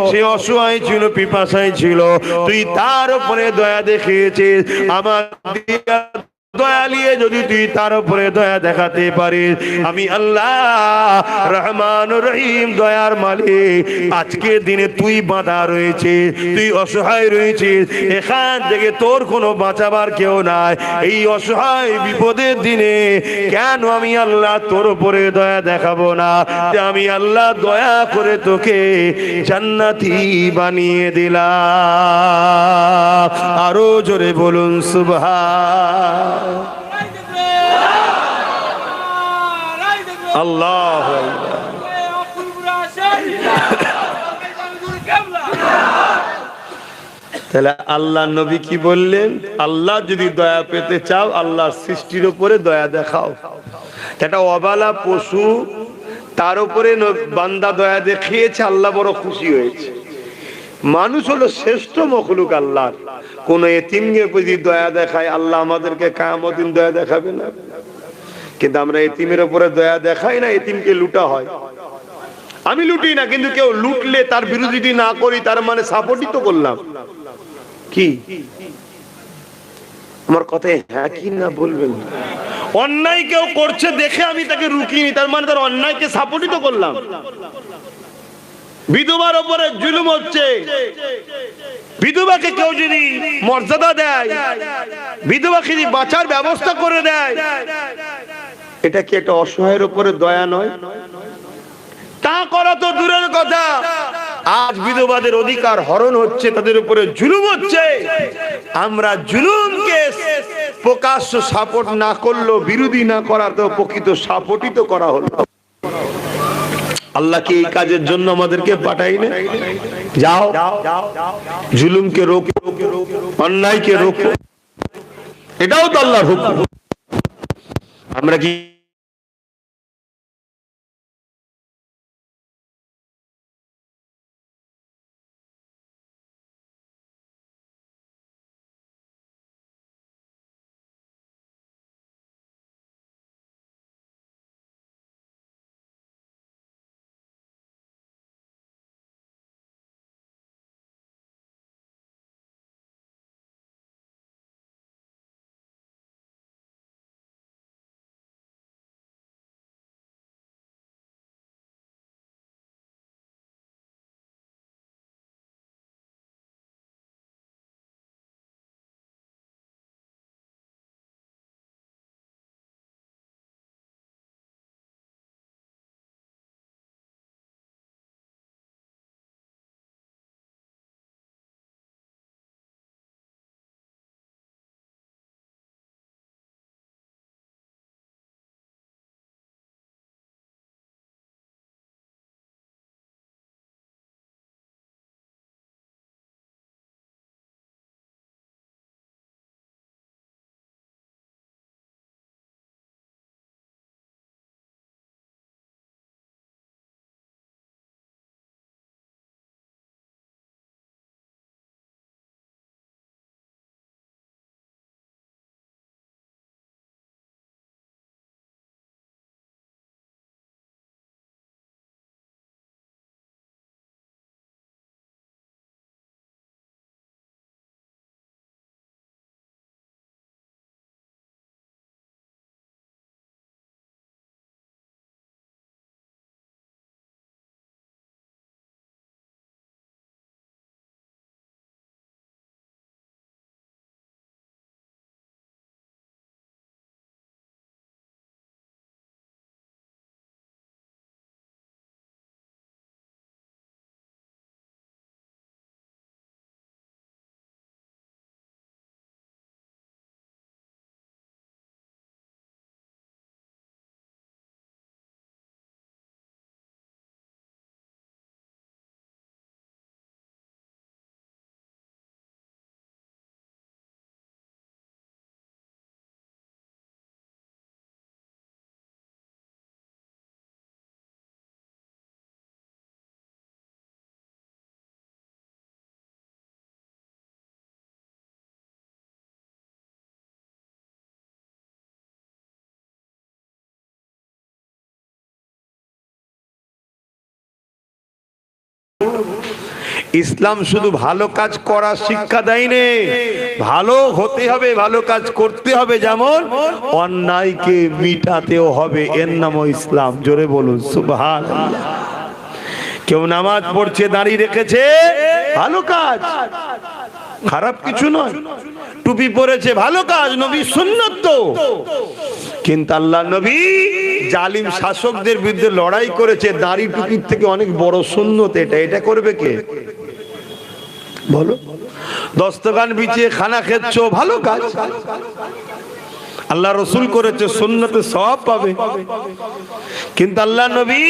সে অসহায় ছিল, পিপাসায় ছিল, তুই তার উপরে দয়া দেখিয়েছিস। আমার দয়া নিয়ে যদি তুই তার উপরে দয়া দেখাতে পারিস, আমি আল্লাহ রহমান রহিম দয়ার মালিক, আজকের দিনে তুই বাঁধা রয়েছিস, তুই অসহায় রয়েছিস, এখান থেকে তোর কোনো বাঁচাবার কেউ নাই। এই অসহায় বিপদের দিনে কেন আমি আল্লাহ তোর উপরে দয়া দেখাবো না? আমি আল্লাহ দয়া করে তোকে জান্নাতি বানিয়ে দিলাম। আরো জোরে বলুন সুবহান আল্লাহ। তাহলে আল্লাহ নবী কি বললেন? আল্লাহ যদি দয়া পেতে চাও, আল্লাহর সৃষ্টির উপরে দয়া দেখাও। এটা অবালা পশু, তার উপরে বান্দা দয়া দেখিয়েছে, আল্লাহ বড় খুশি হয়েছে। মানুষ হলো শ্রেষ্ঠ মখলুক আল্লাহর। কোন এতিমকে যদি দয়া দেখায়, আল্লাহ আমাদেরকে কিয়ামত দিন দয়া দেখাবে না? কিন্তু আমরা এতিমের উপরে দয়া দেখাই না, এতিমকে লুটা হয়। আমি লুটি না, কিন্তু কেউ লুটলে তার বিরোধিতা না করি, তার মানে সাপোর্টই তো করলাম। কি আমার কথায় হ্যাঁ কি না বলবেন? অন্যায় কেউ করছে দেখে আমি তাকে রুকিনি, তার মানে তার অন্যায়কে সাপোর্টই তো করলাম। বিধবার উপরে জুলুম হচ্ছে, বিধবাকে কেউ যদি মর্যাদা দেয়, বিধবাকে যদি বাঁচার ব্যবস্থা করে দেয়, এটা কি একটা অসহায়ের উপরে দয়া নয়? তা করা তো দূরের কথা, আজ বিধবাদের অধিকার হরণ হচ্ছে, তাদের উপরে জুলুম হচ্ছে। আমরা জুলুমকে প্রকাশ্য সাপোর্ট না করলেও, বিরোধী না করা তো প্রকৃত সাপোর্টই তো করা হলো। আল্লাহ কি এই কাজের জন্য আমাদেরকে পাঠাই না? যাও জুলুমকে রোকো, অন্যায়কে রোকো, এটাও তো আল্লাহর হুকুম। আমরা কি ইসলাম শুধু ভালো কাজ করার শিক্ষা দেয়নি, ভালো হতে হবে, ভালো কাজ করতে হবে, যেমন অন্যায়কে মিটাতেও হবে, এর নামও ইসলাম। জোরে বলুন সুবহানাল্লাহ। কেউ নামাজ পড়ছে, দাঁড়িয়ে রেখেছে, ভালো কাজ, খারাপ কিছু নয়। টুপি পরেছে, ভালো কাজ, নবীর সুন্নাত তো। কিন্তু আল্লাহ নবী জালিম শাসকদের বিরুদ্ধে লড়াই করেছে, দাড়ি টুপির থেকে অনেক বড় সুন্নত এটা। এটা করবে কে বলো? দস্তকান বিছিয়ে খানা খেচ্ছ, ভালো কাজ, আল্লাহ রসুল করেছে, সুন্নতে সওয়াব পাবে। কিন্তু আল্লাহ নবী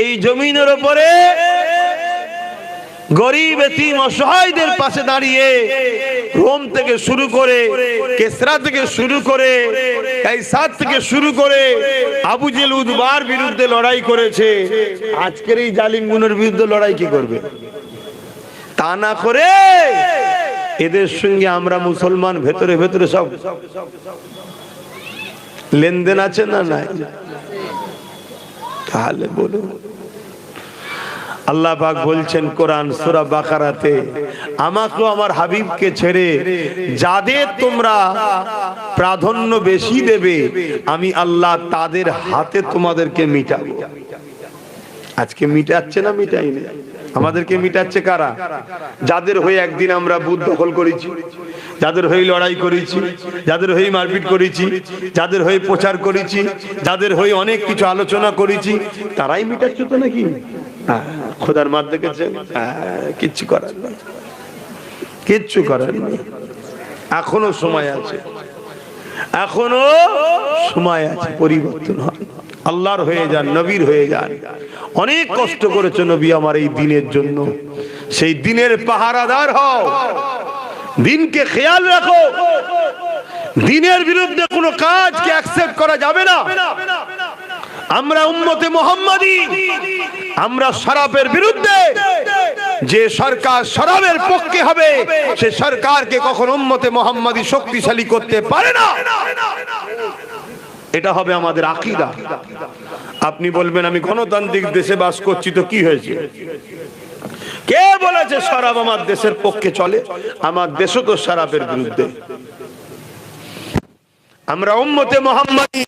এই জমিনের উপরে গরিব এতিম অসহায়দের পাশে দাঁড়িয়ে রোম থেকে শুরু করে, কেসরা থেকে শুরু করে, কাইসার থেকে শুরু করে আবু জেল উদবার বিরুদ্ধে লড়াই করেছে। আজকের এই জালিমগুলোর বিরুদ্ধে লড়াই কি করবে? তা না করে এদের সঙ্গে আমরা মুসলমান ভেতরে ভেতরে সব লেনদেন আছে না নাই? তাহলে বলুন, আল্লাহ পাক বলছেন কোরআন সূরা বাকারাতে, আমাকে আমার হাবিবকে ছেড়ে যাদের তোমরা প্রাধান্য বেশি দেবে, আমি আল্লাহ তাদের হাতে তোমাদেরকে মিটাবো। আজকে মিটাচ্ছে না? মিটাই না। আমাদেরকে মিটাচ্ছে কারা? যাদের হয়ে একদিন আমরা বুথ দখল করেছি, যাদের হয়ে লড়াই করেছি, যাদের হয়ে মারপিট করেছি, যাদের হয়ে প্রচার করেছি, যাদের হয়ে অনেক কিছু আলোচনা করেছি, তারাই মিটাচ্ছে তো নাকি? খোদার মার দেখেছেন? কিচ্ছু করার নেই, কিচ্ছু করার নেই। এখনো সময় আছে, এখনো সময় আছে, পরিবর্তন হয়। আল্লাহর হয়ে যান, নবীর হয়ে যান। অনেক কষ্ট করেছে নবী আমার এই দিনের জন্য, সেই দিনের পাহারাদার হও, দিনকে খেয়াল রাখো। দিনের বিরুদ্ধে কোনো কাজকে অ্যাকসেপ্ট করা যাবে না। আমরা উম্মতে মুহাম্মাদি, আমরা শরাবের বিরুদ্ধে। যে সরকার শরাবের পক্ষে হবে, সে সরকারকে কখনো উম্মতে মুহাম্মাদি শক্তিশালী করতে পারে না। এটা হবে আমাদের আকীদা। আপনি বলবেন আমি গণতান্ত্রিক দেশে বাস করছি, তো কি হয়েছে? কে বলেছে শরাব আমার দেশের পক্ষে চলে? আমার দেশও তো শরাবের বিরুদ্ধে। আমরা উম্মতে মুহাম্মাদি,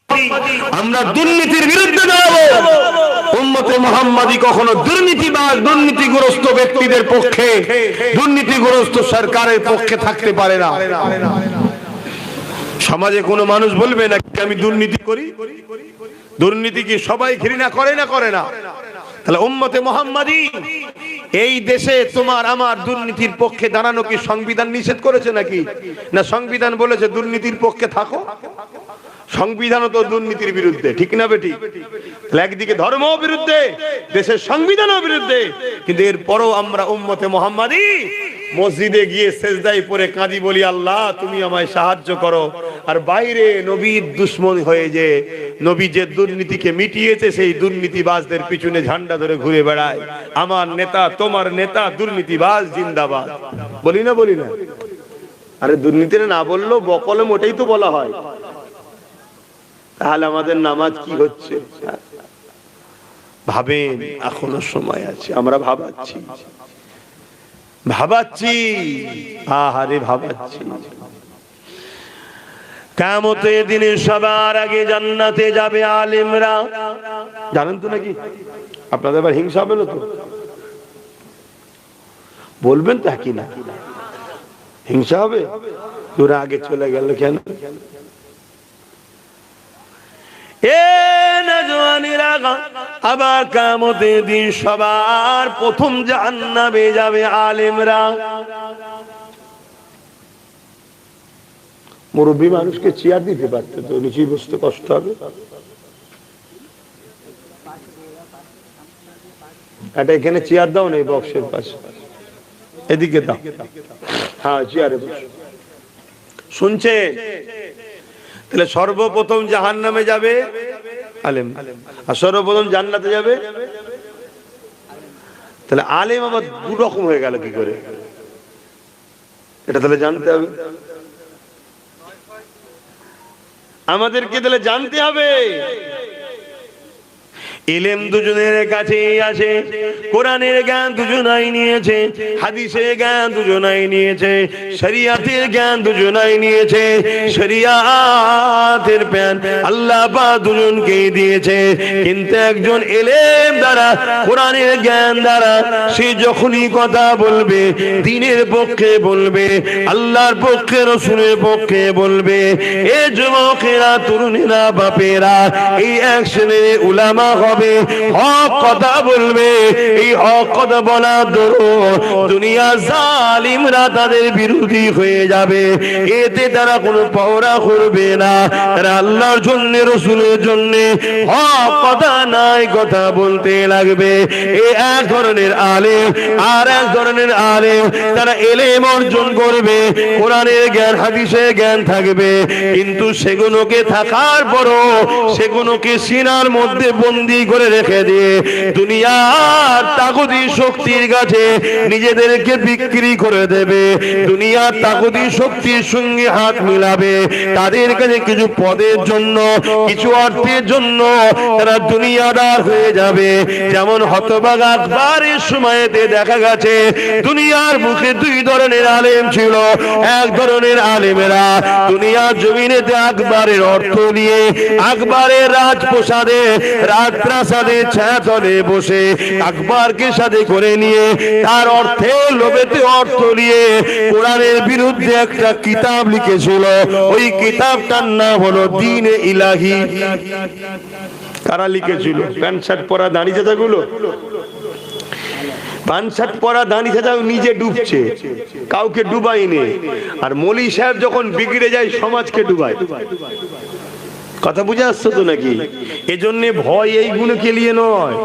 আমরা দুর্নীতির বিরুদ্ধে দাঁড়াবো। উম্মতে মুহাম্মাদি কখনো দুর্নীতিবাজ, দুর্নীতিগ্রস্ত ব্যক্তিদের পক্ষে, দুর্নীতিগ্রস্ত সরকারের পক্ষে থাকতে পারে না। সমাজে কোনো মানুষ বলবে না আমি দুর্নীতি করি? দুর্নীতি কি সবাই ঘৃণা করে না? করে না। তাহলে উম্মতে মুহাম্মাদি এই দেশে তোমার আমার দুর্নীতির পক্ষে দাঁড়ানো কি সংবিধান নিষেধ করেছে নাকি? না, সংবিধান বলেছে দুর্নীতির পক্ষে থাকো। সংবিধানও তো দুর্নীতির বিরুদ্ধে, ঠিক না বেটি? একদিকে ধর্ম বিরুদ্ধে, দেশের সংবিধানও বিরুদ্ধে, কিন্তু এরপরও আমরা উম্মতে মুহাম্মাদি মসজিদে গিয়ে সেজদায় পড়ে কাঁদি, বলি আল্লাহ তুমি আমায় সাহায্য করো। আর বাইরে নবীর দুশ্মন হয়ে যে নবী যে দুর্নীতিকে মিটিয়েছে, সেই দুর্নীতিবাজদের পিছনে ঝান্ডা ধরে ঘুরে বেড়ায়। আমার নেতা, তোমার নেতা দুর্নীতিবাজ জিন্দাবাদ, বলি না? বলি না? আরে দুর্নীতির না বললেও বকলে মোটেই তো বলা হয়। তাহলে আমাদের নামাজ কি হচ্ছে? ভাবেন, এখনো সময় আছে। আমরা ভাবাচ্ছি, ভাবাচ্ছি, আহারে ভাবাচ্ছি। কিয়ামতের দিনে সবার আগে জান্নাতে যাবে আলেমরা। জানেন তো নাকি? আপনাদের এবার হিংসা হবে না তো? বলবেন তো কি না? হিংসা হবে? তোরা আগে চলে গেল কেন? আবার কিয়ামতের দিন সবার প্রথম জাহান্নামে যাবে আলেমরা। মুরব্বী মানুষকে চেয়ার দিতে পারতো তো, নিচে বসতে কষ্ট হবে। এটা এখানে চেয়ার দাও না, এই বক্সের পাশে, এদিকে দাও। হ্যাঁ, চেয়ারে বসো। শুনছে? তাহলে সর্বপ্রথম জাহান্নামে যাবে আলেম, আর সর্বপ্রথম জান্নাতে যাবে। তাহলে আলেম আবার দু রকম হয়ে গেল কি করে? এটা তাহলে জানতে হবে আমাদেরকে। তাহলে জানতে হবে ইলম দুজনের কাছেই আছে, কোরআনের জ্ঞান দুজনাই নিয়েছে, হাদিসের জ্ঞান দুজনাই নিয়েছে, শরিয়াতের জ্ঞান দুজনাই নিয়েছে। শরিয়াতের জ্ঞান আল্লাহ পাক দুজনকেই দিয়েছে, কিন্তু একজন ইলম দ্বারা, কোরআনের জ্ঞান দ্বারা সে যখনই কথা বলবে, দ্বীনের পক্ষে বলবে, আল্লাহর পক্ষে, রাসূলের পক্ষে বলবে, এ যুবকেরা, তরুণেরা, বাপেরা, এই এক শ্রেণীর উলামা হবে, হক কথা বলবে। এই হক কথা বলার দরুন দুনিয়া জালিমরা তাদের বিরোধী হয়ে যাবে, এতে তারা কোনো পরোয়া করবে না। তারা আল্লাহর জন্য, রাসূলের জন্য হক কথা নাই কথা বলতে লাগবে। এই এক ধরনের আলেম। আর এক ধরনের আলেম, তারা ইলম অর্জন করবে, কোরআনের জ্ঞান, হাদিসের জ্ঞান থাকবে, কিন্তু সেগুলোকে থাকার পরও সেগুলোকে সিনার মধ্যে বন্দী করে রেখে দিয়ে দুনিয়ার তাগুতি শক্তির কাছে নিজেদেরকে বিক্রি করে দেবে, দুনিয়ার তাগুতি শক্তির সঙ্গে হাত মিলাবে। তাদের কাছে কিছু পদের জন্য, কিছু অর্থের জন্য তারা দুনিয়াদার হয়ে যাবে। যেমন হতভাগা আকবরের সময়তে দেখা গেছে দুনিয়ার মুখে দুই ধরনের আলেম ছিল। এক ধরনের আলেমেরা দুনিয়ার জমিনেতে আকবরের অর্থ নিয়ে, আকবরের রাজপ্রাসাদে, রাজপ্রাসাদে ছায়াতলে বসে আকবরকে সাথে করে নিয়ে তার অর্থে লোভেতে অর্থ নিয়ে কোরআনের বিরুদ্ধে একটা কিতাব লিখেছিল। ওই কিতাবটার নাম হলো দ্বীনে ইলাহি। কারা লিখেছিল? প্যান্ট শার্ট পরা দাঁড়ি চাচাগুলো, প্যান্ট শার্ট পরা দাঁড়ি চাচা নিজে ডুবছে, কাউকে ডুবাইনি। আর মৌলী সাহেব যখন বিগড়ে যায় সমাজকে ডুবায়। কথা বুঝে আসছো তো নাকি? এজন্য ভয় এইগুলোকে নিয়ে নয়,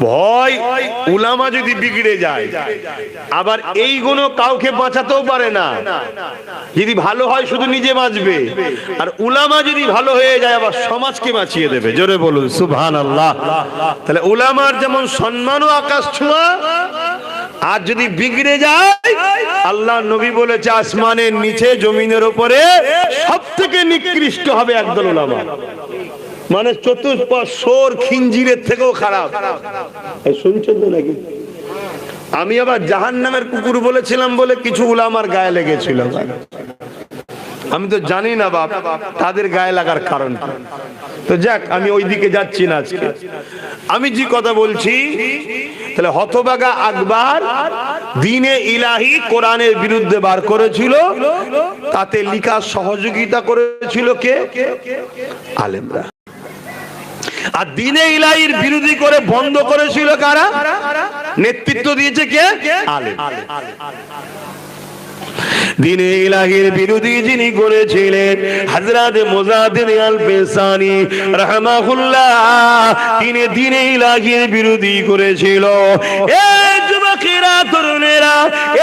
ভয় উলামা যদি বিগড়ে যায়, আবার এইগুলো কাউকে বাঁচাতেও পারে না। যদি ভালো হয় শুধু নিজে বাঁচবে, আর উলামা যদি ভালো হয়ে যায় আবার সমাজকে বাঁচিয়ে দেবে। জোরে বলুন সুবহানাল্লাহ। তাহলে উলামার যেমন সম্মানও আকাশ ছোঁয়া, আর যদি বিগড়ে যায়, আল্লাহ নবী বলেছে আসমানের নিচে, জমিনের উপরে সবথেকে নিকৃষ্ট হবে একদল উলামা। মানে চতুষ্পদ সোর খিঞ্জিরের থেকেও খারাপ। শুনছেন তো নাকি? আমি আবার জাহান্নামের কুকুর বলেছিলাম বলে কিছু উলামার গায়ে লেগেছিল। আমি তো জানি না বাপ তাদের গায়ে লাগার কারণ। তো যাক, আমি ওই দিকে যাচ্ছি না আজকে। আমি যে কথা বলছি, তাহলে হতভাগা আকবর দ্বীনে ইলাহি কোরআনের বিরুদ্ধে বার করেছিল, তাতে লিখা সহযোগিতা করেছিল কে? আলেমরা। আর দ্বীনে ইলাহির বিরোধী করে বন্ধ করেছিল কারা? নেতৃত্ব দিয়েছে কে? আলেম। দ্বীনে ইলাহির বিরোধী যিনি করেছিলেন হযরত মুজাদ্দিদ আল-ফিসানি রাহমাহুল্লাহ, তিনি দ্বীনে ইলাহির বিরোধী করেছিল। এই যুবকেরা, তরুণেরা,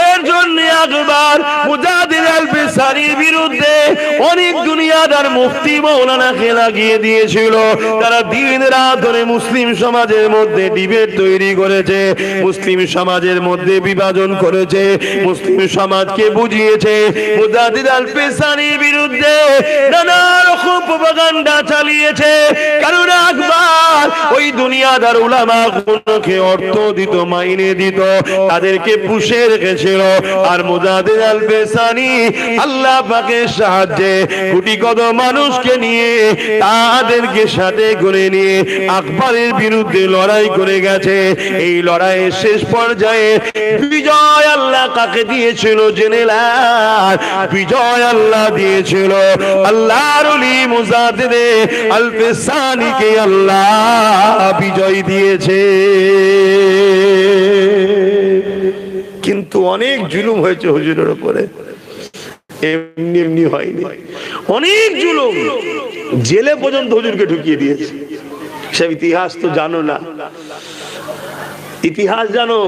এর জন্য আকবর মুজাদ্দিদ আল-ফিসানির বিরুদ্ধে অনেক দুনিয়াদার মুফতি মাওলানাকে লাগিয়ে দিয়েছিল। তারা দিন রাত ধরে মুসলিম সমাজের মধ্যে ডিবেট তৈরি করেছে, মুসলিম সমাজের মধ্যে বিভাজন করেছে, মুসলিম সমাজকে বুঝিয়েছে মুজাদ্দিদ আল-ফিসানির বিরুদ্ধে নানা রকম প্রপাগান্ডা চালিয়েছে। কারণ আকবর ওই দুনিয়াদার উলামাগুলোকে অর্থ দিত, মাইনে দিত, তাদেরকে পুষে রেখেছিল। আর মুজাদ্দিদ আল-ফিসানি আল্লাহ পাকের সাহায্যে কোটি কত মানুষকে নিয়ে, তাদেরকে সাথে করে নিয়ে আকবরের বিরুদ্ধে লড়াই করে গেছে। এই লড়াইয়ের শেষ পর্যায়ে বিজয় আল্লাহ কাকে দিয়েছিল জেনে নাও। বিজয় আল্লাহ দিয়েছিল আল্লাহর ওলি মুজাদ্দিদ আল-ফিসানিকে। আল্লাহ বিজয় দিয়েছে। কিন্তু অনেক জুলুম হয়েছে হুজুরের উপরে, এমনি এমনি হয়নি। অনেক জুলুম, জেলে পর্যন্ত হুজুরকে ঢুকিয়ে দিয়েছে। সব ইতিহাস তো জানো না? ইতিহাস জানো?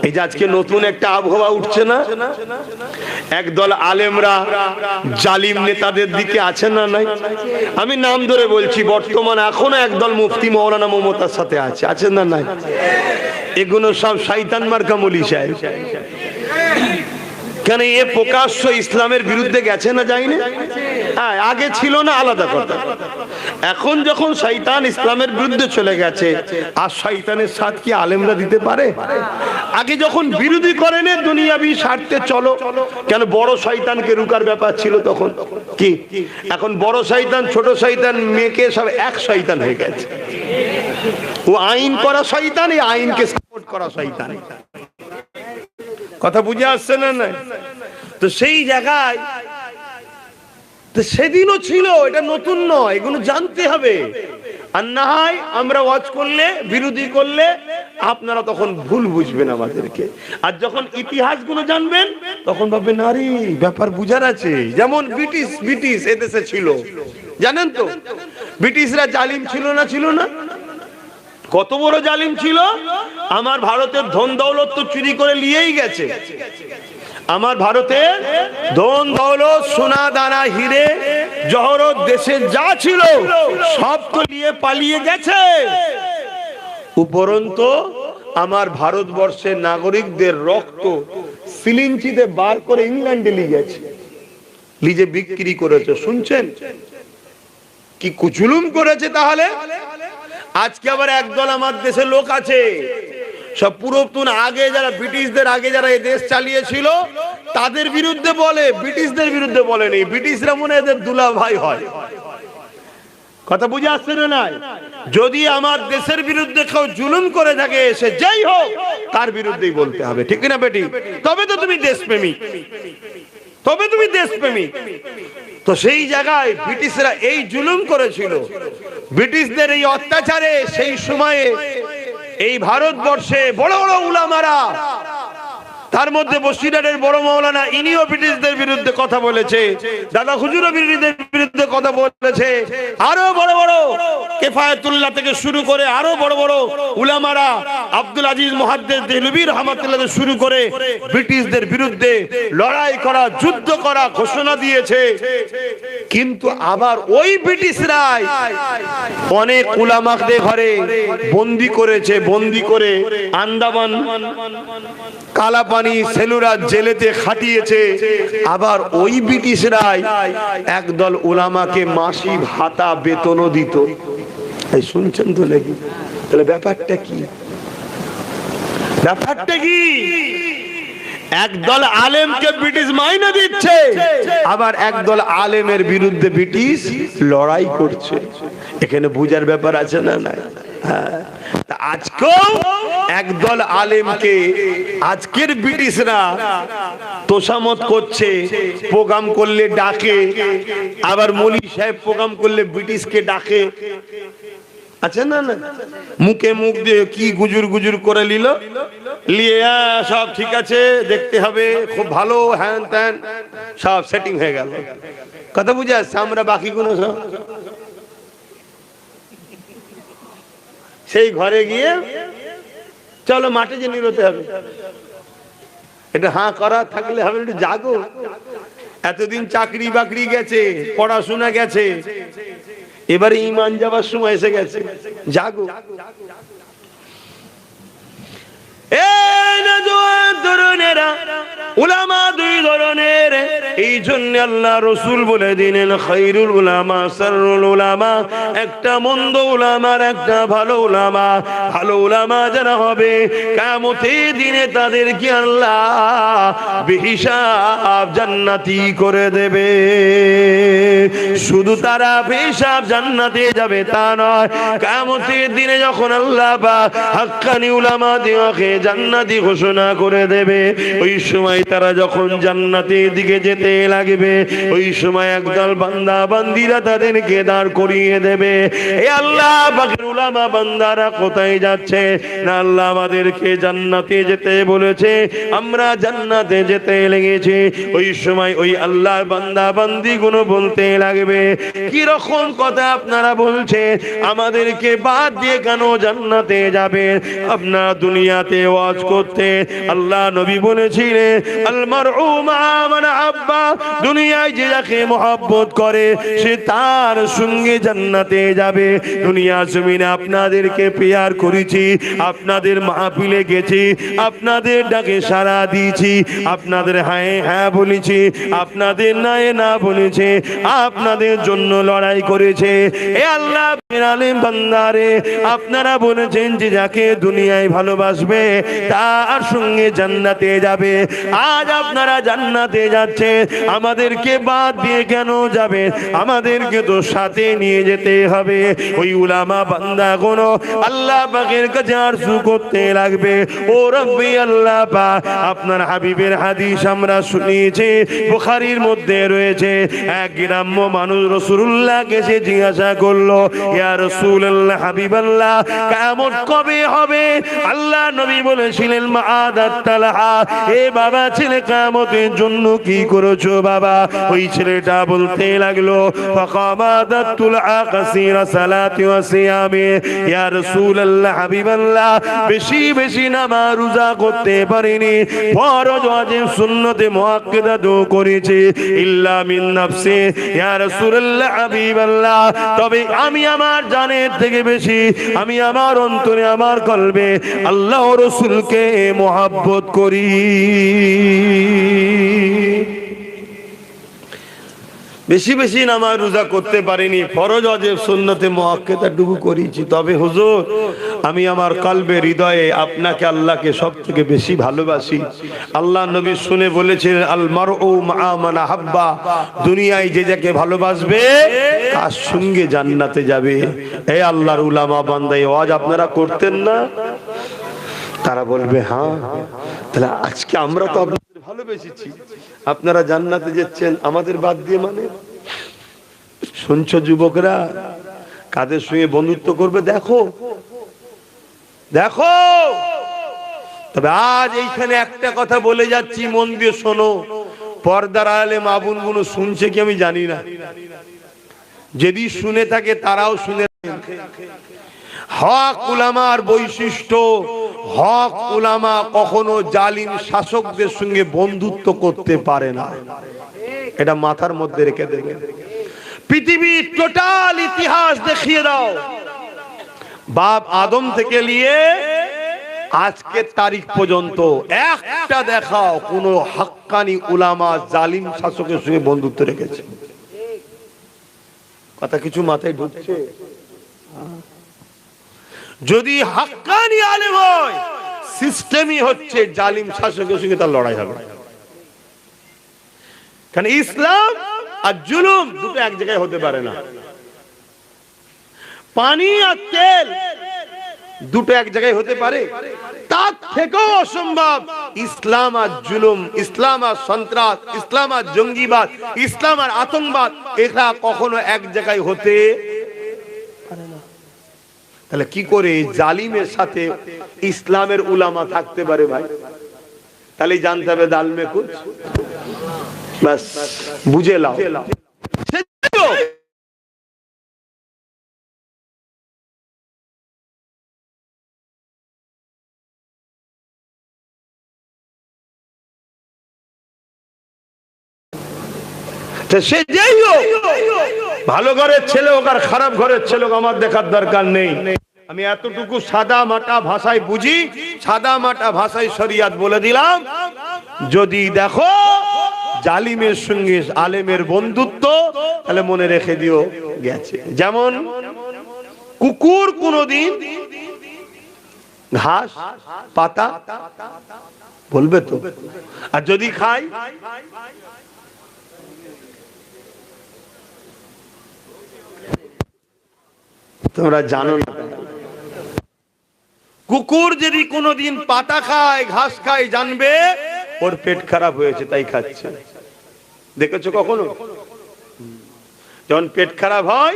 এই যে আজকে নতুন একটা আবহাওয়া উঠছে না, একদল আলেমরা জালিম নেতাদের দিকে আছে না নাই? আমি নাম ধরে বলছি, বর্তমান এখনো একদল মুফতি মাওলানা মমতার সাথে আছে, আছেন না নাই? এগুলো সব শয়তান মার্কা মৌলী সাহেব। কেন এ প্রকাশ্য ইসলামের বিরুদ্ধে গেছে না যায়নি? হ্যাঁ, আগে ছিল না আলাদা কথা, এখন যখন শয়তান ইসলামের বিরুদ্ধে চলে গেছে, আর শয়তানের সাথ কি আলেমরা দিতে পারে? আগে যখন বিরোধী করেন দুনিয়াবি স্বার্থে চলো, কেন বড় শয়তানকে রুকার ব্যাপার ছিল তখন কি? এখন বড় শয়তান ছোট শয়তান মেয়েকে সব এক শয়তান হয়ে গেছে। ও আইন করা শয়তান, এই আইনকে সাপোর্ট করা শয়তান। কথা বুঝে আসছে না? না তো সেই জায়গায় তো সেদিনও ছিল, এটা নতুন নয়, এগুলো জানতে হবে। আর না হয় আমরা ওয়াজ করলে, বিরোধী করলে আপনারা তখন ভুল বুঝবেন আমাদেরকে। আর যখন ইতিহাসগুলো জানবেন তখন ভাববেন নারী ব্যাপার বুঝার আছে। যেমন ব্রিটিশ এদেশে ছিল, জানেন তো ব্রিটিশরা জালিম ছিল না? ছিল না? কত বড় জালিম ছিল। আমার ভারতের ধন দৌলত তো চুরি করে নিয়েই গেছে। আমার ভারতের ধন দৌলত, সোনা দানা, হিরে জহরত, দেশে যা ছিল সব তো নিয়ে পালিয়ে গেছে। উপরন্ত আমার ভারতবর্ষের নাগরিকদের রক্ত সিলিঞ্চিতে বার করে ইংল্যান্ডে নিয়ে গেছে, লিজে বিক্রি করেছে। শুনছেন কি কুচুলুম করেছে? তাহলে আজকে আবার একদল আমার দেশে লোক আছে, সব পুরাতন আগে যারা ব্রিটিশদের আগে যারা এই দেশ চালিয়েছিল তাদের বিরুদ্ধে বলে, ব্রিটিশদের বিরুদ্ধে বলেনি। ব্রিটিশরা মনে এদের দুলা ভাই হয়। কথা বুঝে আসছে না? নাই যদি আমার দেশের বিরুদ্ধে কেউ জুলুম করে থাকে, সে যাই হোক তার বিরুদ্ধেই বলতে হবে, ঠিক না বেটি? তবে তো তুমি দেশপ্রেমিক, তবে তুমি দেশপ্রেমিক। তো সেই জায়গায় ব্রিটিশরা এই জুলুম করেছিল, ব্রিটিশদের এই অত্যাচারে সেই সময়ে এই ভারতবর্ষে বড় বড় উলামারা, তার মধ্যে বসিরহাটের বড় মাওলানা, ইনিও ব্রিটিশদের বিরুদ্ধে কথা বলেছে। দাদা হুজুরও ব্রিটিশদের বিরুদ্ধে কথা বলেছে। আরো বড় বড় কিফায়াতুল্লাহ থেকে শুরু করে আরো বড় বড় উলামারা, আব্দুল আজিজ মুহাদ্দিস দেহলভী রাহমাতুল্লাহ থেকে শুরু করে ব্রিটিশদের বিরুদ্ধে লড়াই করা, যুদ্ধ করা ঘোষণা দিয়েছে। কিন্তু আবার ওই ব্রিটিশরাই অনেক উলামাদের ঘরে বন্দী করেছে, বন্দী করে আন্দামান, কালাপানি, সেলুরা জেলেতে খাটিয়েছে। আবার ওই ব্রিটিশরাই একদল উলামাকে মাসি ভাতা বেতনও দিত। এই শুনছেন তো নাকি? তাহলে ব্যাপারটা কি? ব্যাপারটা কি? একদল আলেমকে ব্রিটিশ মাইনে দিচ্ছে, আবার একদল আলেমের বিরুদ্ধে ব্রিটিশ লড়াই করছে। এখানে বুঝার ব্যাপার আছে না? নাই। আজকেও একদল আলেমকে আজকের ব্রিটিশরা তোষামত করছে, প্রোগ্রাম করলে ডাকে, আবার মৌলী সাহেব প্রোগ্রাম করলে ব্রিটিশকে ডাকে। আছে না? না মুখে মুখ দিয়ে কি গুজুর গুজুর করে নিল, নিয়ে সব ঠিক আছে, দেখতে হবে, খুব ভালো, হ্যান ত্যান সব সেটিং হয়ে গেল। কথা বুঝে আসছে? আমরা বাকি কোনো সব সেই ঘরে গিয়ে চলো মাঠে যে নিরতে হবে, এটা হাঁ করা থাকলে হবে, একটু জাগো। এতদিন চাকরি বাকরি গেছে, পড়াশোনা গেছে, এবারে ঈমান যাবার সময় এসে গেছে, জাগো। উলামা দুই ধরনের, এই জন্য আল্লাহ রসুল বলে দিলেন খায়রুল উলামা শাররুল উলামা। একটা মন্দ উলামার একটা ভালো উলামা। ভালো উলামা যারা হবে কিয়ামতের দিনে তাদেরকে আল্লাহ বেহিসাব জান্নাতি করে দেবে। শুধু তারা বেহিসাব জান্নাতে যাবে তা নয়, কিয়ামতের দিনে যখন আল্লাহ পাক হাক্কানি উলামা দিওকে জান্নাতি ঘোষণা করে দেবে, ওই সময় তারা যখন জান্নাতের দিকে যেতে লাগবে, ওই সময় একদল বান্দা বান্দিরা তাদেরকে দাঁড় করিয়ে দেবে। এ আল্লাহ পাকের উলামা বান্দারা কোথায় যাচ্ছে? না, আল্লাহ আমাদেরকে জান্নাতে যেতে বলেছে, আমরা জান্নাতে যেতে লেগেছি। ওই সময় ওই আল্লাহর বান্দা বান্দি গুলো বলতে লাগবে, কি রকম কথা আপনারা বলছেন? আমাদেরকে বাদ দিয়ে কেন জান্নাতে যাবে? আপনারা দুনিয়াতে ওয়াজ করতে আল্লাহ নবী বলেছিলেন আল মারউ মা মান আহাব্বা আব্বা দুনিয়ায় যে যাকে মহব্বত করে সে তার সঙ্গে জান্নাতে যাবে। দুনিয়া জমিনে আপনাদেরকে পেয়ার করেছি, আপনাদের মাহফিলে গেছি, আপনাদের ডাকে সাড়া দিয়েছি, আপনাদের হ্যাঁ হ্যাঁ বলেছি, আপনাদের নাই না বলেছে, আপনাদের জন্য লড়াই করেছে। এ আল্লাহ আলেম বান্দারে, আপনারা বলেছেন যে যাকে দুনিয়ায় ভালোবাসবে তার সঙ্গে জান্নাতে যাবে। আজ আপনারা জান্নাতে যাচ্ছে, আমাদেরকে বাদ দিয়ে কেন যাবে? আমাদেরকে তো সাথে নিয়ে যেতে হবে। ওই উলামা বান্দা কোন আল্লাহ পাকের কাছে আরজু করতে লাগবে, ও রব্বি আল্লাহ পাক, আপনার হাবিবের হাদিস আমরা শুনিয়েছি, বুখারীর মধ্যে রয়েছে। এক গ্রাম্য মানুষ রাসূলুল্লাহকে সে জিজ্ঞাসা করলো, ইয়া রাসূলুল্লাহ, হাবিবাল্লাহ, কিয়ামত কবে হবে? আল্লাহ নবী বলেছিলেন মাআদাত তালহা, এ বাবা ছেলে কিয়ামতের জন্য কি করেছো বাবা? ওই ছেলেটা বলতে লাগলো, ফাকামাদাতুল আকাসিরা সালাতি ওয়া সিয়ামি, ইয়া রাসূলুল্লাহ, হাবিবাল্লাহ, বেশি বেশি নামাজ রোজা করতে পারিনি, ফরজ ওয়াজিব সুন্নতে মুআক্কাদা দো করেছি, ইল্লা মিন নাফসি, ইয়া রাসূলুল্লাহ, হাবিবাল্লাহ, তবে আমি আমার জানের থেকে বেশি আমি আমার অন্তরে আমার কলবে আল্লাহ ও রাসূলকে মহব্বত করি। বেশি বেশি নামাজ রোজা করতে পারিনি, ফরজ ওয়াজিব সুন্নতে মুআক্কাদাটুকু করেছি, তবে হুজুর আমি আমার কলবে হৃদয়ে আপনাকে আল্লাহকে সবথেকে বেশি ভালোবাসি। আল্লাহ নবী শুনে বলেছিলেন, আল মারউ মা মান আহাব্বা, দুনিয়ায় যে যাকে ভালোবাসবে তার সঙ্গে জান্নাতে যাবে। এই আল্লাহর উলামা বান্দা এই ওয়াজ আপনারা করতেন না? তারা বলবে হ্যাঁ। তাহলে আজকে আমরা তো আপনাদের ভালোবেসেছি, আপনারা জান্নাতে যাচ্ছেন, আমাদের বাদ দিয়ে মানে? শুনছো যুবকরা, কাদের সঙ্গে বন্ধুত্ব করবে দেখো দেখো। তবে আজ এইখানে একটা কথা বলে যাচ্ছি, মন দিয়ে শোনো, পর্দার আলে মা বোনগুলো শুনছে কি আমি জানি না, যদি শুনে থাকে তারাও শুনে। হক উলামার বৈশিষ্ট্য, হক উলামা কখনো জালিম শাসকদের সঙ্গে বন্ধুত্ব করতে পারে না, এটা মাথার মধ্যে রেখে দেবে। পৃথিবীর টোটাল ইতিহাস দেখিয়ে দাও, বাপ আদম থেকে নিয়ে আজকের তারিখ পর্যন্ত একটা দেখাও কোন হাক্কানি উলামা জালিম শাসকের সঙ্গে বন্ধুত্ব রেখেছে? কথা কিছু মাথায় ঢুকছে? যদি হাক্কানি আলেম হয়, সিস্টেমই হচ্ছে জালিম শাসকের সঙ্গে তার লড়াই হবে। কারণ ইসলাম আর জুলুম দুটো এক জায়গায় হতে পারে না। পানি আর তেল দুটো এক জায়গায় হতে পারে? তার থেকেও অসম্ভব ইসলাম আর জুলুম, ইসলাম আর সন্ত্রাস, ইসলাম আর জঙ্গিবাদ, ইসলাম আর আতঙ্কবাদ, এটা কখনো এক জায়গায় হতে পারে না। তাহলে কি করে জালিমের সাথে ইসলামের উলামা থাকতে পারে ভাই? তাহলে জানতে হবে দাল মে কুছ, বাস বুঝে লাও। সে যাই হোক, ভালো ঘরের ছেলে হোক আর খারাপ ঘরের ছেলে হোক, আমার দেখার দরকার নেই। আমি এতটুকু সাদা মাটা ভাষায় বুঝি, সাদা মাটা ভাষায় শরিয়াত বলে দিলাম। যদি দেখো জালিমের সঙ্গে আলেমের বন্ধুত্ব, তাহলে মনে রেখে দিও গেছে। যেমন কুকুর কোনদিন ঘাস পাতা বলবে তো, আর যদি খায় তোমরা জানো না, কুকুর যদি কোনদিন পাতা খায় ঘাস খায় জানবে ওর পেট খারাপ হয়েছে তাই খাচ্ছে। দেখেছো কখনো? যখন পেট খারাপ হয়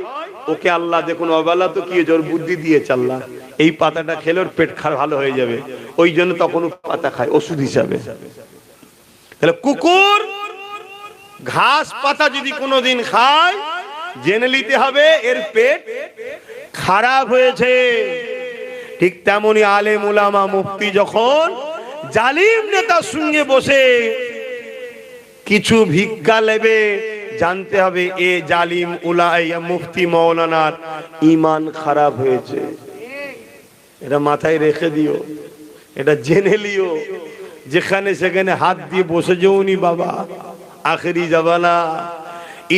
ওকে আল্লাহ দেখুন অবলা তো কি জোর বুদ্ধি দিয়েছে আল্লাহ, এই পাতাটা খেলে ওর পেট খারাপ ভালো হয়ে যাবে, ওই জন্য তখন পাতা খায় ওষুধ হিসাবে। তাহলে কুকুর ঘাস পাতা যদি কোনদিন খায় জেনে নিতে হবে এর পেট খারাপ হয়েছে। ঠিক তেমনি আলেম উলামা মুফতি যখন জালিম নেতার সঙ্গে বসে কিছু ভিক্ষা নেবে, জানতে হবে এ জালিম উলাইয়া মুফতি মাওলানার ঈমান খারাপ হয়েছে। এটা মাথায় রেখে দিও, এটা জেনে লিও। যেখানে সেখানে হাত দিয়ে বসে যাওনি বাবা, আখেরি জামানা।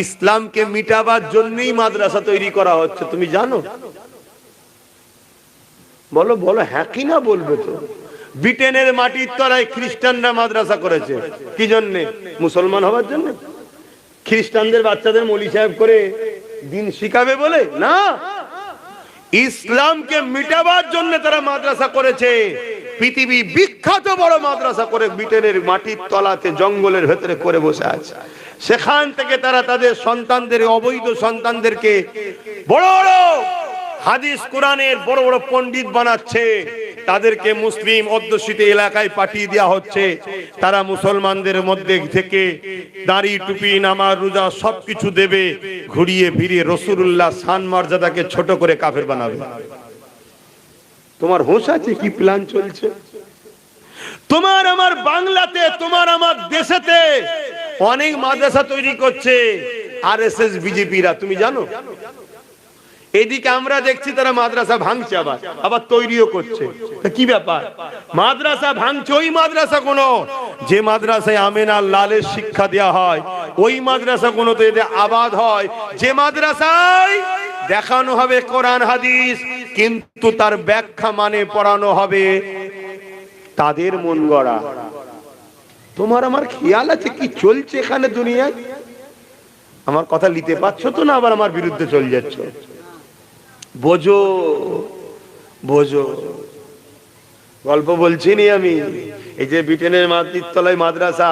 ইসলামকে মিটাবার জন্যই মাদ্রাসা তৈরি করা হচ্ছে, তুমি জানো? বলো বলো, হ্যাঁ কি না বলবে তো। ব্রিটেনের মাটির তলায় খ্রিস্টানরা মাদ্রাসা করেছে কি জন্যে? মুসলমান হওয়ার জন্য? খ্রিস্টানদের বাচ্চাদের মৌলী সাহেব করে দিন শিখাবে বলে না, ইসলামকে মিটাবার জন্য তারা মাদ্রাসা করেছে। পৃথিবী বিখ্যাত বড় মাদ্রাসা করে ব্রিটেনের মাটির তলাতে জঙ্গলের ভেতরে করে বসে আছে। সেখান থেকে তারা তাদের সন্তানদের, অবৈধ সন্তানদেরকে বড় বড় হাদিস কোরআনের বড় বড় পণ্ডিত বানাচ্ছে। তাদেরকে মুসলিম অধ্যুষিত এলাকায় পাঠিয়ে দেওয়া হচ্ছে। তারা মুসলমানদের মধ্যে থেকে দাড়ি টুপি নামাজ রোজা সবকিছু দেবে, ঘুরিয়ে ফিরিয়ে রাসূলুল্লাহ শান মর্যাদাকে ছোট করে কাফের বানাবে। তোমার হোশ আছে কি প্ল্যান চলছে? তোমার আমার বাংলাতে, তোমার আমার দেশেতে অনেক মাদ্রাসা তৈরি করছে আরএসএস বিজেপিরা, তুমি জানো? এদিকে আমরা দেখছি তারা মাদ্রাসা ভাঙছে, আবার তৈরিও করছে। কি ব্যাপার? মাদ্রাসা ভাঙছে ওই মাদ্রাসা কোন যে মাদ্রাসায় আমেনা লালের শিক্ষা দেওয়া হয়, ওই মাদ্রাসা কোন তো এদের আবাদ হয় যে মাদ্রাসায় দেখানো হবে কোরআন হাদিস, কিন্তু তার ব্যাখ্যা মানে পড়ানো হবে তাদের মন গড়া। তোমার আমার খেয়াল আছে কি চলছে এখানে দুনিয়ায়? আমার কথা নিতে পারছো তো না? আবার আমার বিরুদ্ধে চলে যাচ্ছ। বোঝো বোঝো, গল্প বলছি নি আমি। এই যে ব্রিটেনের মাটির তলায় মাদ্রাসা,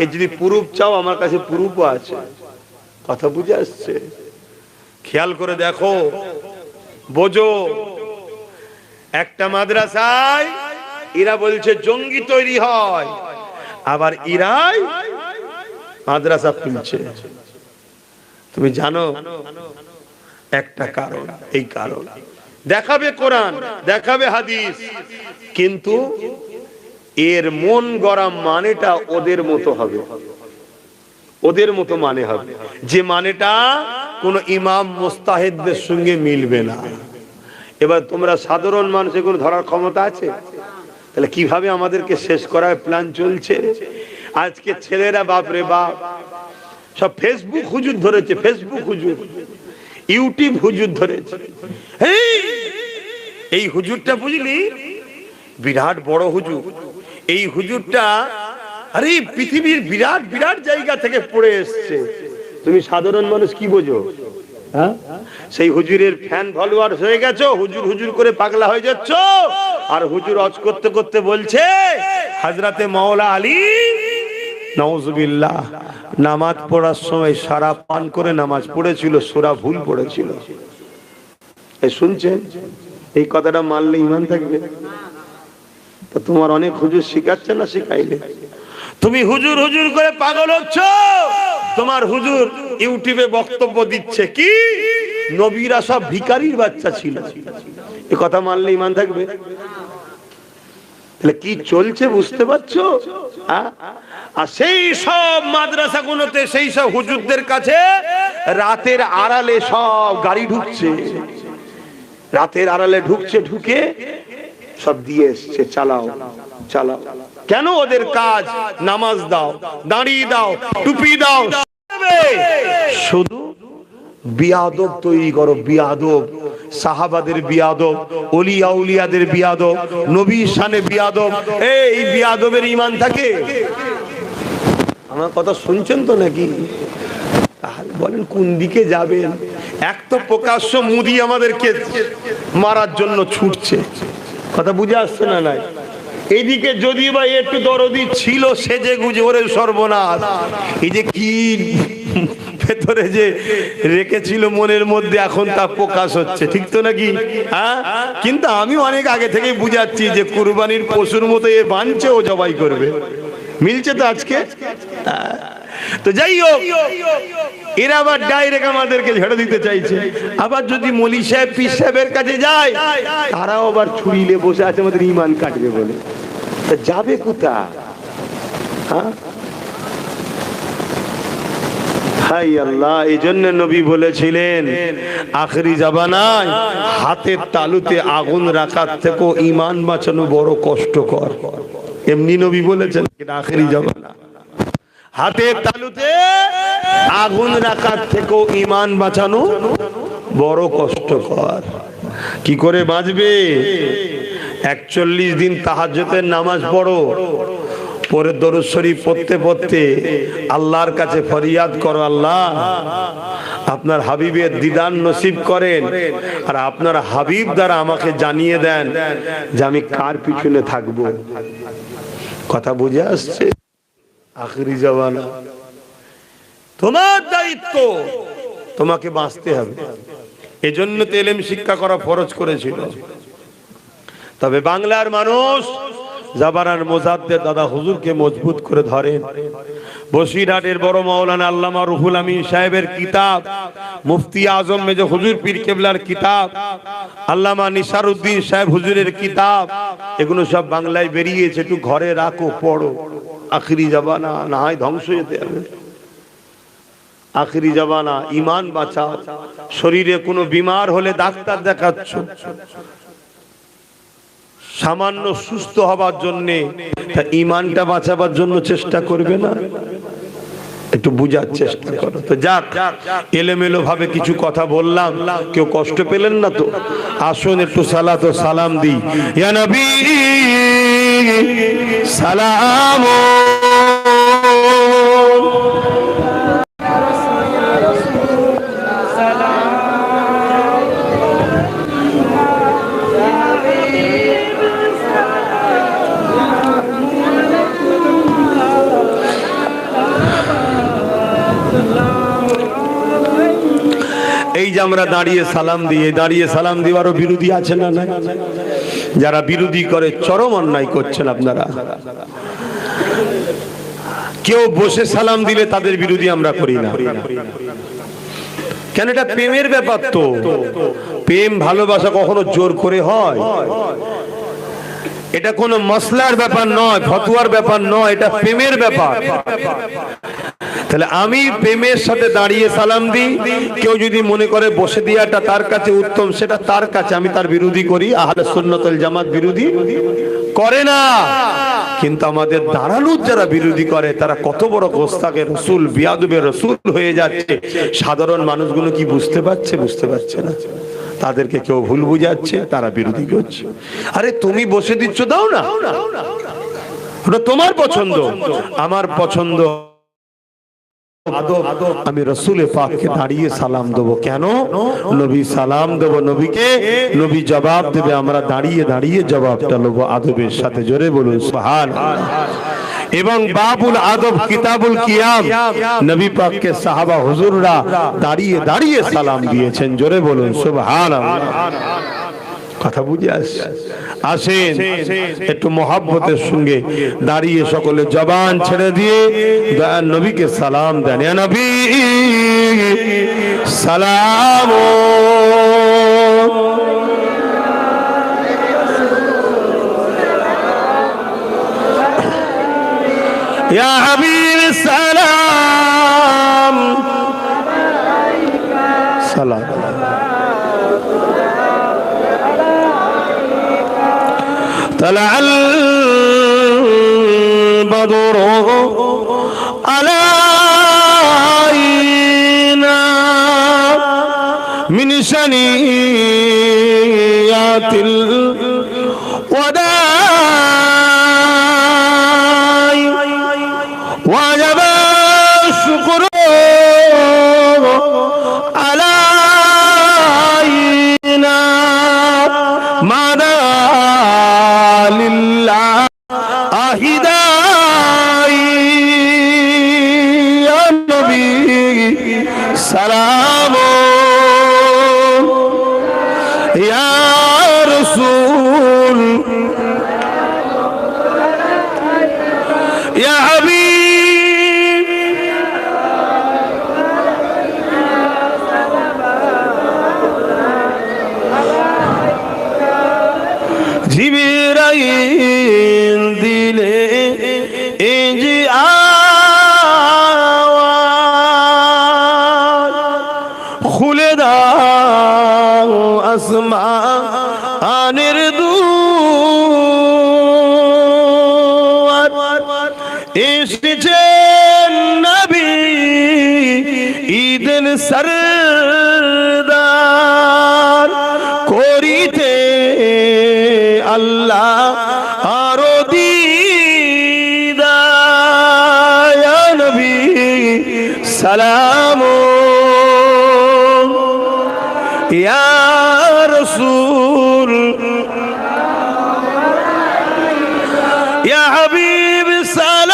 এ যদি প্রুফ চাও আমার কাছে প্রুফও আছে। কথা বুঝে আসছে? খেয়াল করে দেখো, বোঝো। একটা মাদ্রাসায় এরা বলছে জঙ্গি তৈরি হয়, আবার এরাই মাদ্রাসা খুলছে। তুমি জানো একটা কারণ, এই কারণ দেখাবে কোরআন, দেখাবে হাদিস, কিন্তু এর মন গড়া মানেটা ওদের মতো হবে, ওদের মতো মানে হবে, যে মানেটা কোন ইমাম মুস্তাহিদদের সঙ্গে মিলবে না। এবার তোমরা সাধারণ মানুষের কোন ধরার ক্ষমতা আছে? তাহলে কিভাবে আমাদেরকে শেষ করার প্ল্যান চলছে? আজকে ছেলেরা বাপরে বাপ সব ফেসবুক হুজুর ধরেছে, ফেসবুক হুজুর, ইউটিউব হুজুর ধরেছে। এই হুজুরটা বুঝলি বিরাট বড় হুজুর। এই হুজুরটা আরে পৃথিবীর বিরাট বিরাট জায়গা থেকে পড়ে এসছে। তুমি সাধারণ মানুষ কি বোঝো? হ্যাঁ, সেই হুজুরের ফ্যান ফলোয়ার্স হয়ে গেছো, হুজুর হুজুর করে পাগলা হয়ে যাচ্ছ। আর হুজুর অজ করতে করতে বলছে হযরতে মাওলা আলী নাউজুবিল্লাহ নামাজ পড়ার সময় সারা পান করে নামাজ পড়েছিল, সূরা ভুল পড়েছিল। এই শুনছেন? এই কথাটা মানলে ঈমান থাকবে? তো তোমার অনেক হুজুর শিখাচ্ছে না, শিখাইলে তুমি হুজুর হুজুর করে পাগল হচ্ছ। তোমার হুজুর ইউটিউবে বক্তব্য দিচ্ছে কি নবীরা সব ভিখারির বাচ্চা ছিল। এই কথা মানলে ঈমান থাকবে? তাহলে কি চলছে বুঝতে পারছো? আর সেই সব মাদ্রাসাগুলোতে সেই সব হুজুরদের কাছে রাতের আড়ালে সব গাড়ি ঢুকছে, রাতের আড়ালে ঢুকছে, ঢুকে সব দিয়ে এসছে, চালাও চালাও। কেন? ওদের কাজ নামাজ দাও, দাঁড়ি দাও, টুপি দাও, শুধু বিয়াদব তৈরি করো। বিয়াদব, সাহাবাদের বিয়াদব, ওলিয়া উলিয়াদের বিয়াদব, নবীর শানে বিয়াদব। এই বিয়াদবের ঈমান থাকে? আমার কথা শুনছেন তো নাকি? তাহলে বলেন কোন দিকে যাবেন? এক তো প্রকাশ্য মুদি আমাদেরকে মারার জন্য ছুটছে, কথা বুঝে আসছে না? নাই এইদিকে যদি বা একটু দরদি ছিল সেজে গুজে, ওরে সর্বনাশ, এই যে কি ভেতরে যে রেখেছিল মনের মধ্যে এখন তা প্রকাশ হচ্ছে, ঠিক তো নাকি? হ্যাঁ, কিন্তু আমি অনেক আগে থেকে বুঝাচ্ছি যে কুরবানির পশুর মতো এ বানছে, ও জবাই করবে। মিলছে তো আজকে? তো যাই হোক, এরা আবার ডাইরেক্ট আমাদেরকে ঝেড়ে দিতে চাইছে। আবার যদি মৌলী সাহেব পীর সাহেবের কাছে যায়, তারাও আবার ছুরিলে বসে আছে আমাদের ঈমান কাটবে বলে। তা যাবে কোথা? হ্যাঁ, হাই আল্লাহ, এই জন্য নবী বলেছিলেন আখেরি জামানায় হাতের তালুতে আগুন রাখার থেকেও ঈমান বাঁচানো বড় কষ্টকর। এমনি নবী বলেছেন আখেরি জামানা হাতের তালুতে আগুন রাখার থেকেও ঈমান বাঁচানো বড় কষ্টকর। কি করে বাঁচবে? 41 দিন তাহাজ্জুদের নামাজ পড়ো, পরে দরুদ শরীফ পড়তে পড়তে আল্লাহর কাছে ফরিয়াদ করো, আল্লাহ আপনার হাবিবের দিদার নসিব করেন, আর আপনার হাবিব দ্বারা আমাকে জানিয়ে দেন যে আমি কার পিছনে থাকব। কথা বুঝে আসছে? আখেরি জামানা, তোমার দায়িত্ব, তোমাকে বাঁচতে হবে। এজন্য তো ইলম শিক্ষা করা ফরজ করেছিল। তবে বাংলার মানুষ জাবারার মুজাদ্দেদ দাদা হুজুরকে মজবুত করে ধরেন। বসিরহাটের বড় মাওলানা আল্লামা রুহুল আমিন সাহেবের কিতাব, মুফতি আজম মেজর হুজুর পীর কেবলার কিতাব, আল্লামা নিসারউদ্দিন সাহেব হুজুরের কিতাব, এগুলো সব বাংলায় বেরিয়েছে। একটু ঘরে রাখো, পড়ো। আখেরি জামানা, না হয় ধ্বংস হতে হবে। আখেরি জামানা, ঈমান বাঁচাও। শরীরে কোনো বিমার হলে ডাক্তার দেখাচ্ছ, সামান্য সুস্থ হবার জন্য, ঈমানটা বাঁচাবার জন্য চেষ্টা করবে না? একটু বুঝার চেষ্টা করো। তো যাক, এলোমেলো ভাবে কিছু কথা বললাম, কেউ কষ্ট পেলেন না তো? আসুন একটু সালাত ও সালাম দিই। ইয়া নবী সালাম। এই যে আমরা দাঁড়িয়ে সালাম দিয়ে, দাঁড়িয়ে সালাম দেওয়ারও বিরোধী আছে না? না, যারা বিরোধী করে চরম অন্যায় করছেন আপনারা। কেউ বসে সালাম দিলে তাদের বিরোধী আমরা করি না। কেন? এটা প্রেমের ব্যাপার। তো প্রেম ভালোবাসা কখনো জোর করে হয়? এটা কোনো মসলার ব্যাপার নয়, ফতোয়ার ব্যাপার নয়, এটা প্রেমের ব্যাপার। তাহলে আমি প্রেমের সাথে দাঁড়িয়ে সালাম দিই। কেউ যদি মনে করে বসে দিয়াটা তার কাছে উত্তম, সেটা তার কাছে, আমি তার বিরোধী করি। আহলে সুন্নাত ওয়াল জামাত বিরোধী করে না। কিন্তু আমাদের দাঁড়ানোর যারা বিরোধী করে, তারা কত বড় গোস্তাকে রসুল, বিয়াদবে রসুল হয়ে যাচ্ছে। সাধারণ মানুষগুলো কি বুঝতে পারছে? বুঝতে পারছে না। তাদেরকে কেউ ভুল বুঝাচ্ছে, তারা বিরোধী করছে। আরে তুমি বসে দিচ্ছ, দাও না, ওটা তোমার পছন্দ, আমার পছন্দ। আমি রসুলের পাককে দাঁড়িয়ে সালাম দেবো। কেন? নবী সালাম দেবো নবীকে, নবী জবাব দেবে, আমরা দাঁড়িয়ে দাঁড়িয়ে জবাবটা নেবো আদবের সাথে। জোরে বলুন সুবহানাল্লাহ। এবং বাবুল আদব কিতাবুল কিয়াম, নবী পাককে সাহাবা হুজুররা দাঁড়িয়ে দাঁড়িয়ে সালাম দিয়েছেন। জোরে বলুন সুবহানাল্লাহ। কথা বুঝে আসেন? একটু মহব্বতের সঙ্গে দাঁড়িয়ে সকলে জবান ছেড়ে দিয়ে দয়ার নবীকে সালাম দেন। ইয়া নবী সালাম, ইয়া হাবিব সালাম, সালাম। طلع البدر علينا من ثنيات الوداع وجب الشكر علينا ماذا لله أهداي يا نبي سلام يا رسول يا حبيب জিবরাইল দিলে এই যে আওয়াজ দাও আসমানের দুয়ার এসেছেন নবী ঈদের সরদার করিতে আল্লাহ আরো দিদার ইয়া নবী সালাম ইয়া রাসূল ইয়া হাবিব সালাম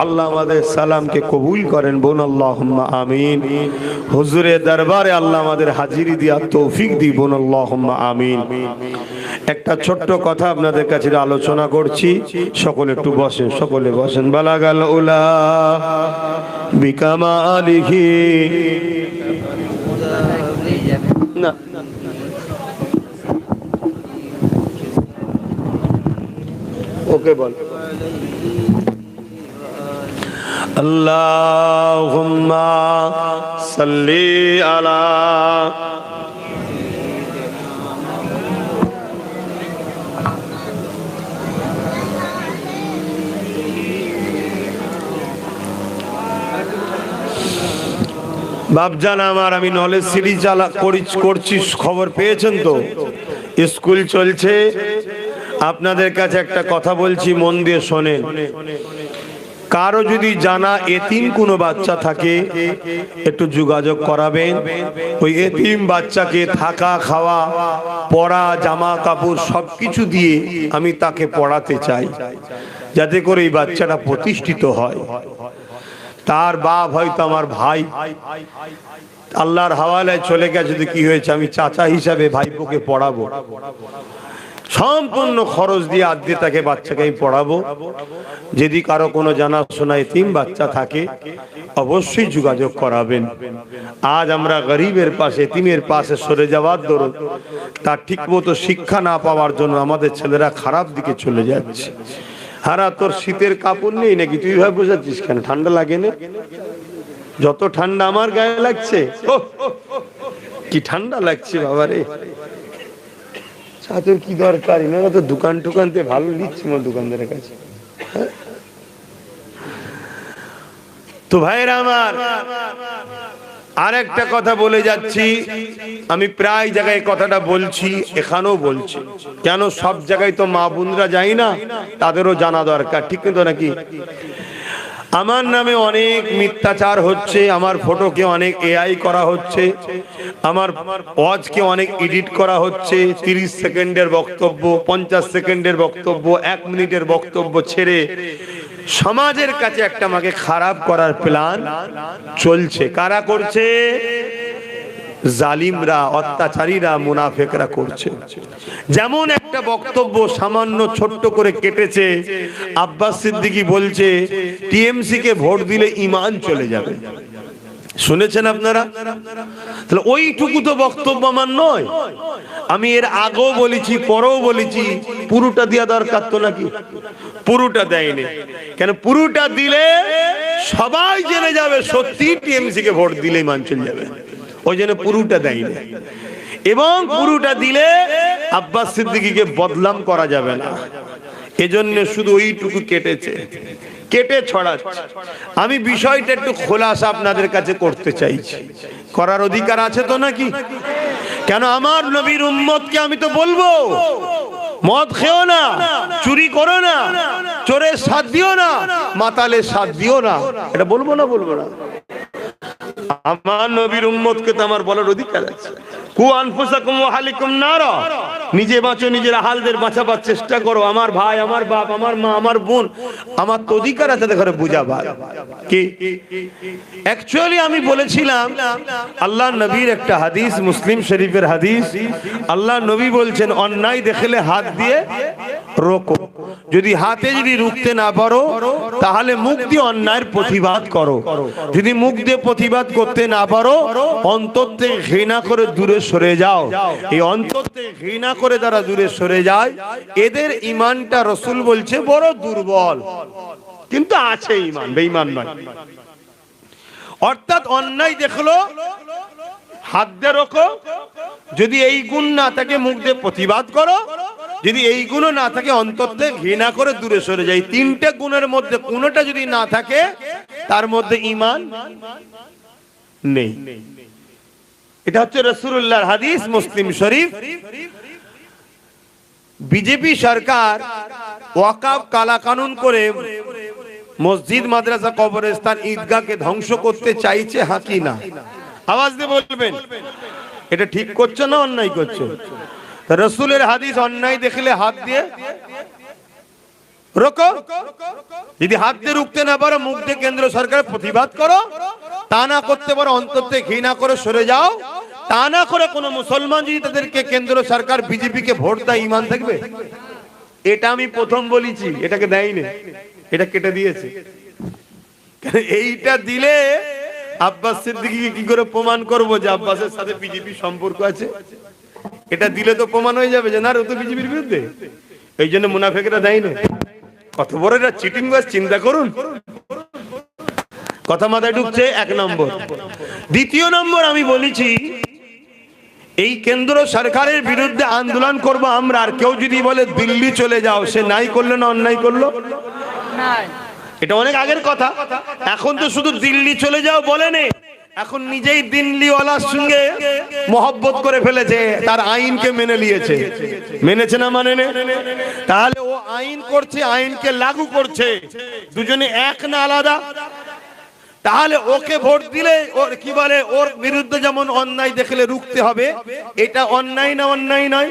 আল্লাহ আমাদের সালামকে কবুল করেন বোন আল্লাহুম্মা আমিন হুজুরের দরবারে আল্লাহ আমাদের হাজিরি দেওয়ার তৌফিক দিন বোন আল্লাহুম্মা আমিন একটা ছোট্ট কথা আপনাদের কাছে আলোচনা করছি সকলে একটু বসেন সকলে বসেন বালাগাল উলা বিকামালিহি না ওকে বল আল্লাহুম্মা সাল্লি আলা বাপজান আমার আমি নলেজ সিটি করছি খবর পেয়েছেন তো স্কুল চলছে আপনাদের কাছে একটা কথা বলছি মন দিয়ে শোনেন কারো যদি জানা এতিম কোনো বাচ্চা থাকে একটু যোগাযোগ করাবেন ওই এতিম বাচ্চাকে থাকা খাওয়া পড়া জামা কাপড় সবকিছু দিয়ে আমি তাকে পড়াতে চাই যাতে করে এই বাচ্চাটা প্রতিষ্ঠিত হয় তার বাপ হয়তো আমার ভাই আল্লাহর হাওয়ালায় চলে গেছে তো কি হয়েছে আমি চাচা হিসাবে ভাইপোকে পড়াবো সম্পূর্ণ খরচ দিয়ে আদ্যে তাকে বাচ্চাকে আমি পড়াবো যদি কারো কোনো জানাশোনা এতিম বাচ্চা থাকে অবশ্যই যোগাযোগ করাবেন আজ আমরা গরিবের পাশে এতিমের পাশে সরে যাওয়ার দরুন তার ঠিকমতো শিক্ষা না পাওয়ার জন্য আমাদের ছেলেরা খারাপ দিকে চলে যাচ্ছে হারা তোর শীতের কাপড় নেই নাকি তুই ভাবে বোঝাচ্ছিস কেন ঠান্ডা লাগে না যত ঠান্ডা আমার গায়ে লাগছে কি ঠান্ডা লাগছে বাবারে তোর কি দরকার এনারা তো দোকান টোকানতে ভালো নিচ্ছে আমার দোকানদারের কাছে তো ভাইরা আমার আর একটা কথা বলে যাচ্ছি আমি প্রায় জায়গায় কথাটা বলছি এখানেও বলছি কেন সব জায়গায় তো মা বোনরা যায় না তাদেরও জানা দরকার ঠিক তো নাকি আমার নামে অনেক মিথ্যাচার হচ্ছে আমার ফটোকে অনেক এআই করা হচ্ছে আমার ওয়াজকে অনেক এডিট করা হচ্ছে 30 সেকেন্ডের বক্তব্য 50 সেকেন্ডের বক্তব্য 1 মিনিটের বক্তব্য ছেড়ে সমাজের কাছে একটা আমাকে খারাপ করার প্ল্যান চলছে কারা করছে জালিমরা অত্যাচারীরা মুনাফিকরা করছে যেমন একটা বক্তব্য সামান্য ছোট্ট করে কেটেছে আব্বাস সিদ্দিকী বলছে টিএমসি কে ভোট দিলে ঈমান চলে যাবে শুনেছেন আপনারা তাহলে ওইটুকু তো বক্তব্য আমার নয় আমি এর আগেও বলেছি পরেও বলেছি পুরোটা দেয়া দরকার তো নাকি পুরোটা দেয়নি কেন পুরোটা দিলে সবাই জেনে যাবে সত্যি টিএমসি কে ভোট দিলে ঈমান চলে যাবে ওই জন্য পুরোটা দেয়নি এবং পুরোটা দিলে আব্বাস সিদ্দিকীকে বদনাম করা যাবে না এজন্য শুধু ওইটুকু কেটেছে কেটে ছড়াচ্ছে আমি বিষয়টা একটু খোলাসা আপনাদের কাছে করতে চাইছি করার অধিকার আছে তো নাকি কেন আমার নবীর উম্মতকে আমি তো বলবো মদ খেও না চুরি করো না চোরের সাথ দিও না মাতালের সাথ দিও না এটা বলবো না আমার নবীর উম্মতকে তো আমার বলার অধিকার আছে কু আনফুসাকুম ওয়া আহলিকুম নারা নিজে বাঁচো নিজের আহালদের বাঁচাবার চেষ্টা করো আমার ভাই আমার বাপ আমার মা আমার বোন আমার তো অধিকার আছে দেখো বুঝাবার কি অ্যাকচুয়ালি আমি বলেছিলাম আল্লাহর নবীর একটা হাদিস মুসলিম শরীফের হাদিস আল্লাহর নবী বলছেন অন্যায় দেখলে হাত দিয়ে রোকো। যদি হাতে যদি রুখতে না পারো তাহলে মুখ দিয়ে অন্যায়ের প্রতিবাদ করো। যদি মুখ দিয়ে প্রতিবাদ করতে না পারো অন্তর থেকে ঘৃণা করে দূরে সরে যাও। এই অন্তর থেকে ঘৃণা করে যারা দূরে সরে যায় এদের ঈমানটা রাসূল বলছে বড় দুর্বল, কিন্তু আছে ঈমান, বেঈমান নয়। অর্থাৎ অন্যায় দেখলো হাত দিয়ে রোকো, যদি এই গুণ না থাকে মুখ দিয়ে প্রতিবাদ করো, যদি এই গুণ না থাকে অন্তর থেকে ঘৃণা করে দূরে সরে যায়। তিনটে গুণের মধ্যে কোনোটা যদি না থাকে তার মধ্যে ঈমান নেই। এটা হচ্ছে রাসূলুল্লাহর হাদিস, মুসলিম শরীফ। বিজেপি সরকার ওয়াকফ কালা কানুন করে মসজিদ, মাদ্রাসা, কবরস্থান, ঈদগাহকে ধ্বংস করতে চাইছে, হ্যাঁ কি না? আওয়াজ দিয়ে বলবেন। এটা ঠিক করছে না অন্যায় করছে? রাসূলের হাদিস, অন্যায় দেখলে হাত দিয়ে রোকো। যদি হাত দিয়ে রুখতে না পারো মুখ দিয়ে কেন্দ্র সরকারের প্রতিবাদ করো। তা না করতে পারো অন্তর থেকে ঘৃণা করে সরে যাও। তা না করে কোনো মুসলমান যদি তাদেরকে কেন্দ্র সরকার বিজেপিকে ভোট দেয় ঈমান থাকবে? এটা আমি প্রথম বলেছি, এটাকে দেয়নি, এটা কেটে দিয়েছে। এইটা দিলে আব্বাস সিদ্দিকীকে কি করে প্রমাণ করবো যে আব্বাসের সাথে বিজেপির সম্পর্ক আছে? এটা দিলে তো প্রমাণ হয়ে যাবে যে না, ও তো বিজেপির বিরুদ্ধে। এই জন্য মুনাফিকরা দেয়নি। কত বড় এটা চিটিং বাস, চিন্তা করুন। কথা মাথায় ঢুকছে? এক নম্বর। দ্বিতীয় নম্বর, আমি বলেছি এই কেন্দ্র সরকারের বিরুদ্ধে আন্দোলন করব আমরা। আর কেউ যদি বলে দিল্লি চলে যাও, সে নাই করলো না অন্যায় করলো? এটা অনেক আগের কথা। এখন তো শুধু দিল্লি চলে যাও বলেনি, এখন নিজেই দিল্লিওয়ালার সঙ্গে মহব্বত করে ফেলেছে, তার আইনকে মেনে নিয়েছে। মেনেছে না মানে? তাহলে ও আইন করছে, আইনকে লাগু করছে, দুজনে এক না আলাদা? তাহলে ওকে ভোট দিলে ওর কি বলে, ওর বিরুদ্ধে যেমন অন্যায় দেখলে রুখতে হবে, এটা অন্যায় না অন্যায় নয়?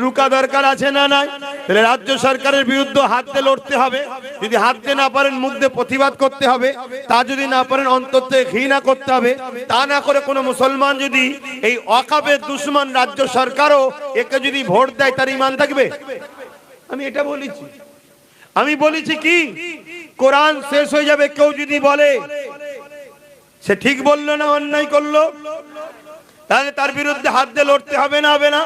রুকা দরকার আছে না নাই? তাহলে রাজ্য সরকারের বিরুদ্ধে হাত দিয়ে লড়তে হবে। যদি হাত দিয়ে না পারেন মুখ দিয়ে প্রতিবাদ করতে হবে। তা যদি না পারেন অন্তর থেকে ঘৃণা করতে হবে। তা না করে কোনো মুসলমান যদি এই ওয়াকফের দুশমন রাজ্য সরকারও একে যদি ভোট দেয় তার ঈমান থাকবে? আমি এটা বলেছি। আমি বলেছি কি, কোরআন শেষ হয়ে যাবে কেউ যদি বলে সে ঠিক বললো না অন্যায় করলো, তাহলে তার বিরুদ্ধে হাত দিয়ে লড়তে হবে না? হবে না?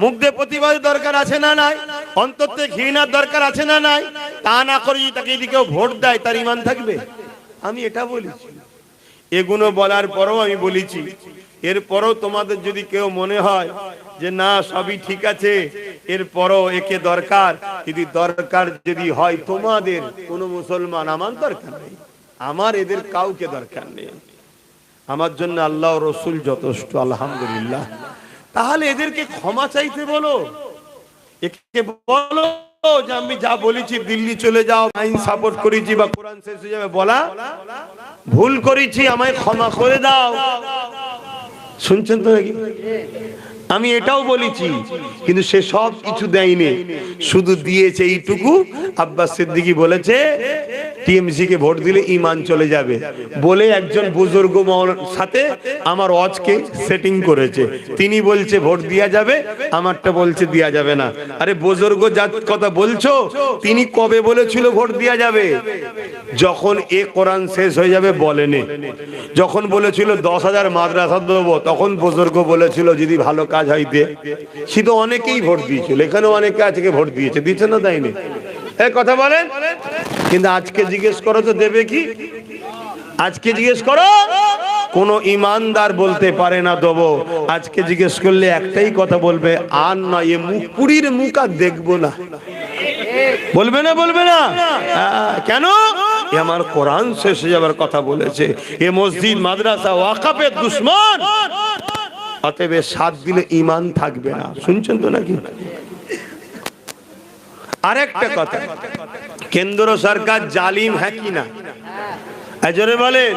মুখ দিয়ে প্রতিবাদের দরকার আছে না নাই? অন্তর থেকে ঘৃণার দরকার আছে না নাই? তা না করে যদি তাকে যদি কেউ ভোট দেয় তার ঈমান থাকবে? আমি এটা বলেছি। এগুলো বলার পরেও আমি বলেছি, এরপরও তোমাদের যদি কেউ মনে হয় যে না সবই ঠিক আছে, এরপরও একে দরকার, যদি দরকার যদি হয় তোমাদের কোনো মুসলমান, আমার দরকার নেই, আমার এদের কাউকে দরকার নেই, আমার জন্য আল্লাহ ও রসুল যথেষ্ট, আলহামদুলিল্লাহ। তাহলে এদেরকে ক্ষমা চাইতে বলো, একে বলো যে আমি যা বলেছি দিল্লি চলে যাও, আইন সাপোর্ট করেছি বা কোরআন শেষ হয়ে যাবে বলা, ভুল করেছি আমায় ক্ষমা করে দাও। শুনছেন তো নাকি? আমি এটাও বলেছি, কিন্তু সে সব কিছু দেয়নি, শুধু দিয়েছে এইটুকু। আব্বাস সিদ্দিকী বলেছে টিএমসি কে ভোট দিলে ঈমান চলে যাবে বলে একজন বুজুর্গ সাথে আমার ওয়াজকে সেটিং করেছে। তিনি বলছে ভোট দেয়া যাবে, আমারটা বলছে দেয়া যাবে না। আরে বুজুর্গ যার কথা বলছো, তিনি কবে বলেছিল ভোট দেয়া যাবে? যখন এ কোরআন শেষ হয়ে যাবে বলেনি। যখন বলেছিল 10,000 মাদ্রাসা দেবো, তখন বুজুর্গ বলেছিল যদি ভালো কাজ হয় দে। সে তো অনেকেই ভোট দিয়েছিল, এখানে অনেকে আজকে ভোট দিয়েছে, দিচ্ছে না দেয়নি? এই কথা বলেন। কিন্তু আজকে জিজ্ঞেস করো তো দেবে কি? আজকে জিজ্ঞেস করো, কোন ইমানদার বলতে পারে না দেবো। আজকে জিজ্ঞেস করলে একটাই কথা বলবে, আর না এ মুখ পুরীর মুখ আর দেখবো না। বলবে না? বলবে না? কেন? এ আমার কোরআন শেষ হয়ে যাবার কথা বলেছে, এ মসজিদ মাদ্রাসা ওয়াকফের দুশমন, অতএব সাথ দিলে ঈমান থাকবে না। শুনছেন তো নাকি? আরেকটা কথা, কেন্দ্র সরকার জালিম হ্যাঁ কি না? জোরে বলেন,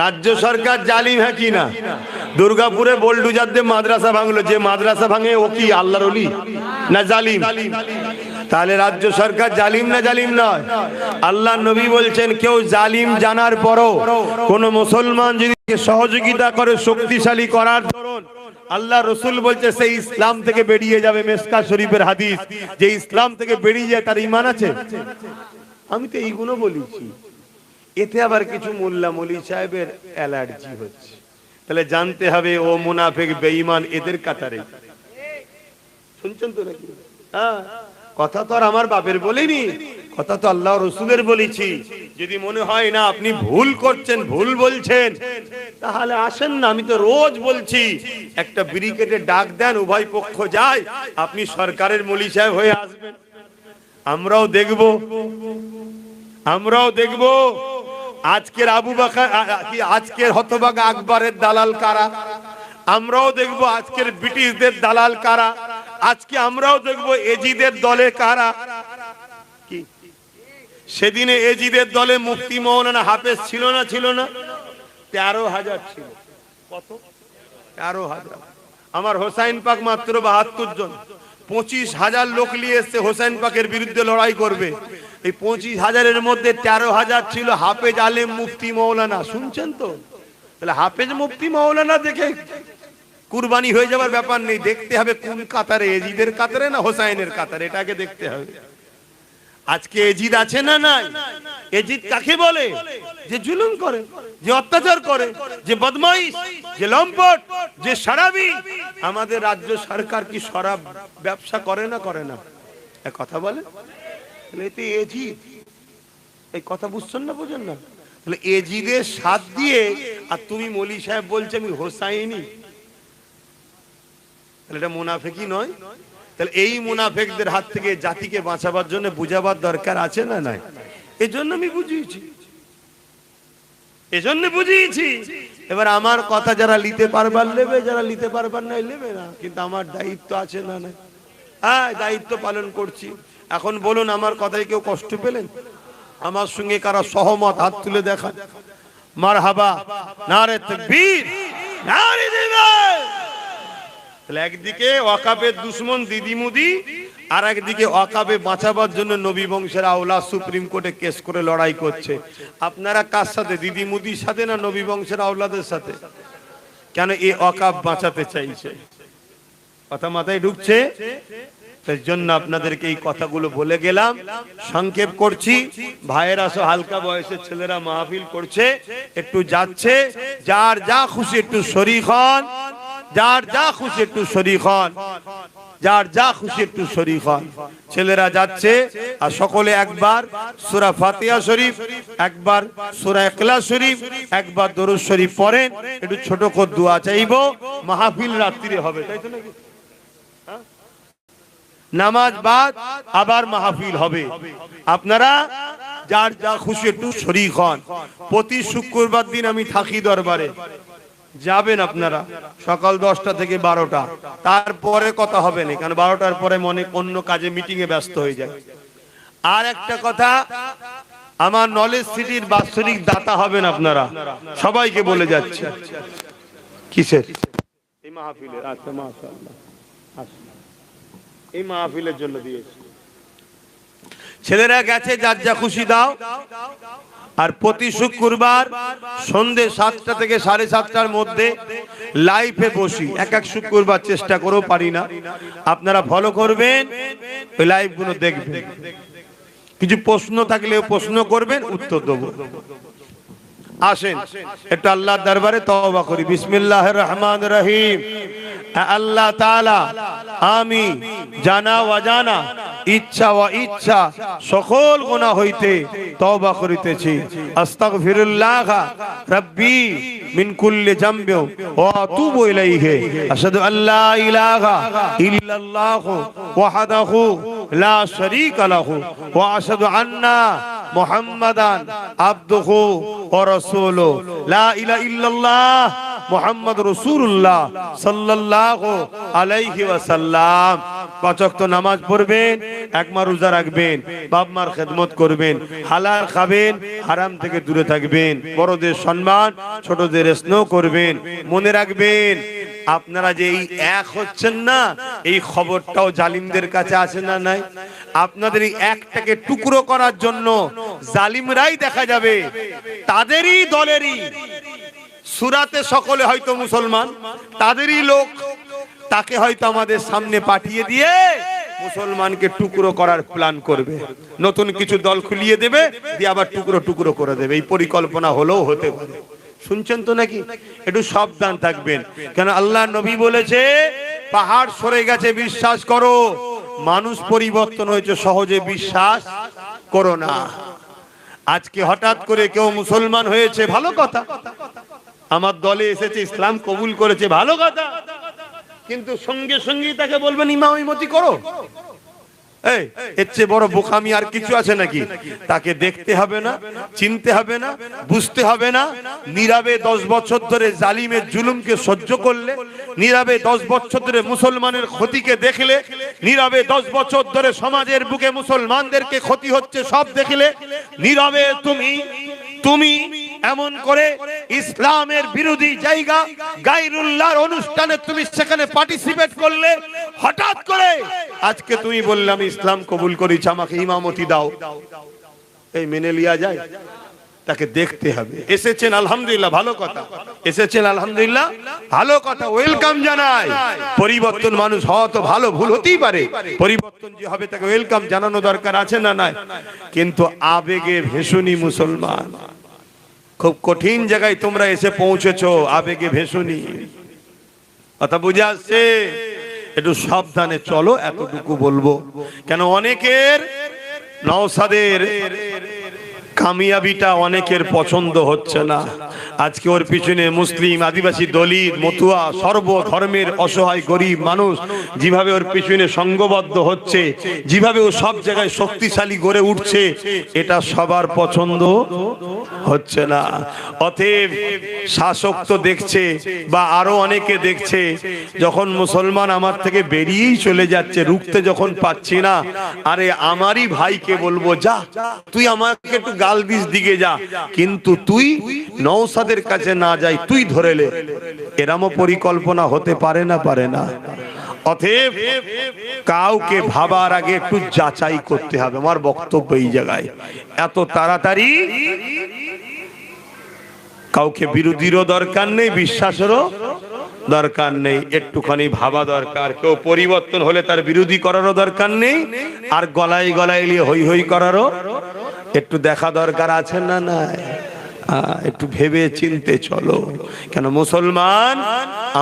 রাজ্য সরকার জালিম হ্যাঁ কি না? দুর্গাপুরে বোলডুজার দিয়ে মাদ্রাসা ভাঙলো, যে মাদ্রাসা ভাঙে ও কি আল্লাহর ওলি না জালিম? তাহলে রাজ্য সরকার জালিম না জালিম নয়? আল্লাহ নবী বলছেন কেউ জালিম জানার পরও কোন মুসলমান যদি সহযোগিতা করে শক্তিশালী করার দরুন আল্লাহ রসুল বলছে সেই ইসলাম থেকে বেরিয়ে যাবে। মিশকাত শরীফের হাদিস, যে ইসলাম থেকে বেরিয়ে যায় তার ঈমান আছে। আমি তো এইগুলো বলেছি, এতে আবার কিছু মোল্লা মৌলী সাহেবের অ্যালার্জি হচ্ছে। তাহলে জানতে হবে ও মুনাফিক বেঈমান এদের কাতারে। শুনছেন তো নাকি? হ্যাঁ, কথা তো আর আমার বাপের বলিনি, কথা তো আল্লাহ রসুলের বলেছি। যদি মনে হয় না আপনি ভুল করছেন, ভুল বলছেন, তাহলে আসেন না। আমি তো রোজ বলছি একটা ব্রিগেডে ডাক দেন, উভয় পক্ষ যায়, আপনি সরকারের মৌলী সাহেব হয়ে আসবেন। আমরাও দেখব আজকের আবু বকর, আজকের হতভাগা আকবরের দালাল কারা। আমরাও দেখব আজকের ব্রিটিশদের দালাল কারা। আজকে আমরাও দেখব এজিদের দলে কারা। কি সেদিনে এজিদের দলে মুফতি মৌলানা হাফেজ ছিল না? ছিল না? 13,000 ছিল। কত? 13,000। আমার হোসাইন পাক মাত্র 72 জন। 25,000 লোক নিয়ে এসছে হোসেন পাকের বিরুদ্ধে লড়াই করবে। এই 25,000-এর মধ্যে 13,000 ছিল হাফেজ আলেম মুফতি মৌলানা। শুনছেন তো? তাহলে হাফেজ মুফতি মৌলানা দেখে কুরবানি হয়ে যাবার ব্যাপার নেই। দেখতে হবে কোন কাতারে, এজিদের কাতারে না হোসাইনের কাতারে, এটাকে দেখতে হবে। আজকে এজিদ আছে না নাই? এজিদ কাকে বলে? যে জুলুম করে, যে অত্যাচার করে, যে বদমাইশ, যে লম্পট, যে শরাবি। আমাদের রাজ্য সরকার কি শরাব ব্যবসা করে না? করে না? এক কথা বলে। এতে এজিদ, এই কথা বুঝছেন না? বুঝেন না? তাহলে এজিদের সাথ দিয়ে আর তুমি মৌলী সাহেব বলছে আমি হোসাইনি, তাহলে এটা মুনাফিকি নয়? তাহলে এই মুনাফিকদের হাত থেকে জাতিকে বাঁচাবার জন্য বুঝাবার দরকার আছে না নাই? এজন্য আমি বুঝিয়েছি। এবার আমার কথা যারা নিতে পারবার নেবে, যারা নিতে পারবার নাই নেবে না। কিন্তু আমার দায়িত্ব আছে না নাই? হ্যাঁ, দায়িত্ব পালন করছি। এখন বলুন, আমার কথায় কেউ কষ্ট পেলেন? আমার সঙ্গে কারা সহমত? হাত তুলে দেখা। মারহাবা, নারে তাকবীর, নারে জিহাদ। তাহলে একদিকে ওয়াকাবের দুশমন দিদি মুদি, আর একদিকে ওয়াকাবে বাঁচাবার জন্য নবী বংশের আওলাদ সুপ্রিম কোর্টে কেস করে লড়াই করছে। আপনারা কার সাথে? দিদি মুদির সাথে না নবী বংশের আওলাদের সাথে? কেন? এই ওয়াকাব বাঁচাতে চাইছে। কথা মাথায় ঢুকছে? তার জন্য আপনাদেরকে এই কথাগুলো বলে গেলাম, সংক্ষেপ করছি। ভাইয়েরা সব হালকা বয়সের ছেলেরা মাহফিল করছে, একটু যাচ্ছে, যার যা খুশি একটু শরীক হন, যার যা খুশি একটু শরীক হন, যার যা খুশি একটু শরীক হন। ছেলেরা যাচ্ছে, আর সকলে একবার সূরা ফাতিহা শরীফ, একবার সূরা ইখলাস শরীফ, একবার দরুদ শরীফ পড়েন। একটু ছোট করে দোয়া চাইবো। মাহফিল রাত্রিরে হবে, তাই তো নাকি? নামাজ বাদ আবার মাহফিল হবে। আপনারা যার যা খুশি একটু শরীক হন। প্রতি শুক্রবার দিন আমি থাকি দরবারে, যাবেন আপনারা সকাল 10টা থেকে 12টা। তারপরে কথা হবে না, কারণ 12টার পরে মনে অন্য কাজে মিটিং এ ব্যস্ত হয়ে যায়। আর একটা কথা, আমার নলেজ সিটির বাৎসরিক দাতা হবেন আপনারা, সবাইকে বলে যাচ্ছে। কিসের? এই মাহফিলের। আচ্ছা, মাশাআল্লাহ, এই মাহফিলের জন্য দিয়েছে। ছেলেরা গেছে, যার যা খুশি দাও। আর প্রতি শুক্রবার সন্ধ্যে 7টা থেকে 7:30টার মধ্যে লাইভে বসি। এক শুক্রবার চেষ্টা করেও পারি না। আপনারা ফলো করবেন, ওই লাইভ গুলো দেখবেন। কিছু প্রশ্ন থাকলে প্রশ্ন করবেন, উত্তর দেবো। আসেন একটু আল্লাহর দরবারে তওবা করি। বিসমিল্লাহির রহমানির রহিম। আল্লাহ তাআলা, আমি জানা অজানা, ইচ্ছা ও ইচ্ছা সকল গুনাহ হইতে তওবা করিতেছি। আস্তাগফিরুল্লাহ রাব্বি মিন কুল্লি যামবি ওয়া আতুবু ইলাইহি। আশহাদু আল্লা ইলাহা ইল্লাল্লাহু ওয়াহদাহু লা শারীকা লাহু ওয়া আশহাদু আন্না মুহাম্মাদান আবদুহু ওয়া রাসূলুহু। লা ইলাহা ইল্লাল্লাহ মুহাম্মদ রাসূলুল্লাহ সাল্লাল্লাহু আলাইহি ওয়াসাল্লাম। 5 ওয়াক্ত নামাজ পড়বেন, একমা রোজা রাখবেন, বাপ মার খেদমত করবেন, হালাল খাবেন, হারাম থেকে দূরে থাকবেন, বড়দের সম্মান, ছোটদের স্নেহ করবেন। মনে রাখবেন, আপনারা যে এই এক হচ্ছেন না, এই খবরটাও জালিমদের কাছে আছে না নাই? আপনাদের এই একটাকে টুকরো করার জন্য জালিমরাই দেখা যাবে তাদেরই দলেরই সুরাতে সকলে হয়তো মুসলমান, তাদেরই লোক, তাকে হয়তো আমাদের সামনে পাঠিয়ে দিয়ে মুসলমানকে টুকরো করার প্ল্যান করবে, নতুন কিছু দল খুলিয়ে দেবে, দিয়ে আবার টুকরো টুকরো করে দেবে। এই পরিকল্পনা হলেও হতে পারে। শুনছেন তো নাকি? একটু সাবধান থাকবেন, কেন আল্লাহ নবী বলেছে পাহাড় সরে গেছে বিশ্বাস করো, মানুষ পরিবর্তন হয়েছে সহজে বিশ্বাস করো না। আজকে হঠাৎ করে কেউ মুসলমান হয়েছে, ভালো কথা, আমার দলে এসেছে, ইসলাম কবুল করেছে, ভালো কথা, কিন্তু সঙ্গে সঙ্গেই তাকে বলবেন ইমামতি করো। এই এর চেয়ে বড় বোকামি আর কিছু আছে নাকি? তাকে দেখতে হবে না, চিনতে হবে না, বুঝতে হবে না। নীরবে 10 বছর ধরে জালিমের জুলুমকে সহ্য করলে, নীরবে 10 বছর ধরে মুসলমানের ক্ষতিকে দেখলে, নীরবে 10 বছর ধরে সমাজের বুকে মুসলমানদেরকে ক্ষতি হচ্ছে সব দেখলে, নীরবে তুমি এমন করে ইসলামের বিরোধী জায়গা গায়রুল্লাহর অনুষ্ঠানে তুমি সেখানে পার্টিসিপেট করলে, হঠাৎ করে আজকে তুমি বললে আমি ইসলাম কবুল করেছি, আমাকে ইমামতি দাও, এই মেনে লিয়া যায়? তাকে দেখতে হবে। এসেছেন আলহামদুলিল্লাহ, ভালো কথা, এসেছেন আলহামদুলিল্লাহ, ভালো কথা, ওয়েলকাম জানাই। পরিবর্তন মানুষ হওয়া তো ভালো, ভুল হতেই পারে, পরিবর্তন যে হবে তাকে ওয়েলকাম জানানো দরকার আছে না নাই? কিন্তু আবেগে ভেসুনি মুসলমান, খুব কঠিন জায়গায় তোমরা এসে পৌঁছেছো, আবেগে ভেসুনি। কথা বুঝে আসছে? একটু সাবধানে চলো, এতটুকু বলবো। কেন অনেকের নওশাদের কামিয়াবিটা অনেকের পছন্দ হচ্ছে না। আজকে ওর পিছনে মুসলিম, আদিবাসী, দলিত, মতুয়া, সর্ব ধর্মের অসহায় গরিব মানুষ যেভাবে ওর পিছনে সংঘবদ্ধ হচ্ছে, যেভাবে ও সব জায়গায় শক্তিশালী গড়ে উঠছে, এটা সবার পছন্দ হচ্ছে না। অতএব শাসক তো দেখছে, বা আরো অনেকে দেখছে, যখন মুসলমান আমার থেকে বেরিয়েই চলে যাচ্ছে, রুখতে যখন পাচ্ছি না, আরে আমারই ভাইকে বলবো যা তুই আমাকে একটু গাল দিস, দিকে যা, কিন্তু তুই নওশাদের কাছে না যাই, তুই ধরেলে, এরমও পরিকল্পনা হতে পারে না? পারে না। অতএব কাউকে ভাবার আগে একটু যাচাই করতে হবে। আমার বক্তব্য এই জায়গায়, এত তাড়াতাড়ি কাউকে বিরোধীরও দরকার নেই, বিশ্বাসেরও দরকার নেই, একটুখানি ভাবা দরকার। কেউ পরিবর্তন হলে তার বিরোধী করারও দরকার নেই, আর গলায় গলায় নিয়ে হই হই করারও একটু দেখা দরকার আছে না নাই? একটু ভেবে চিনতে চলো। কেন মুসলমান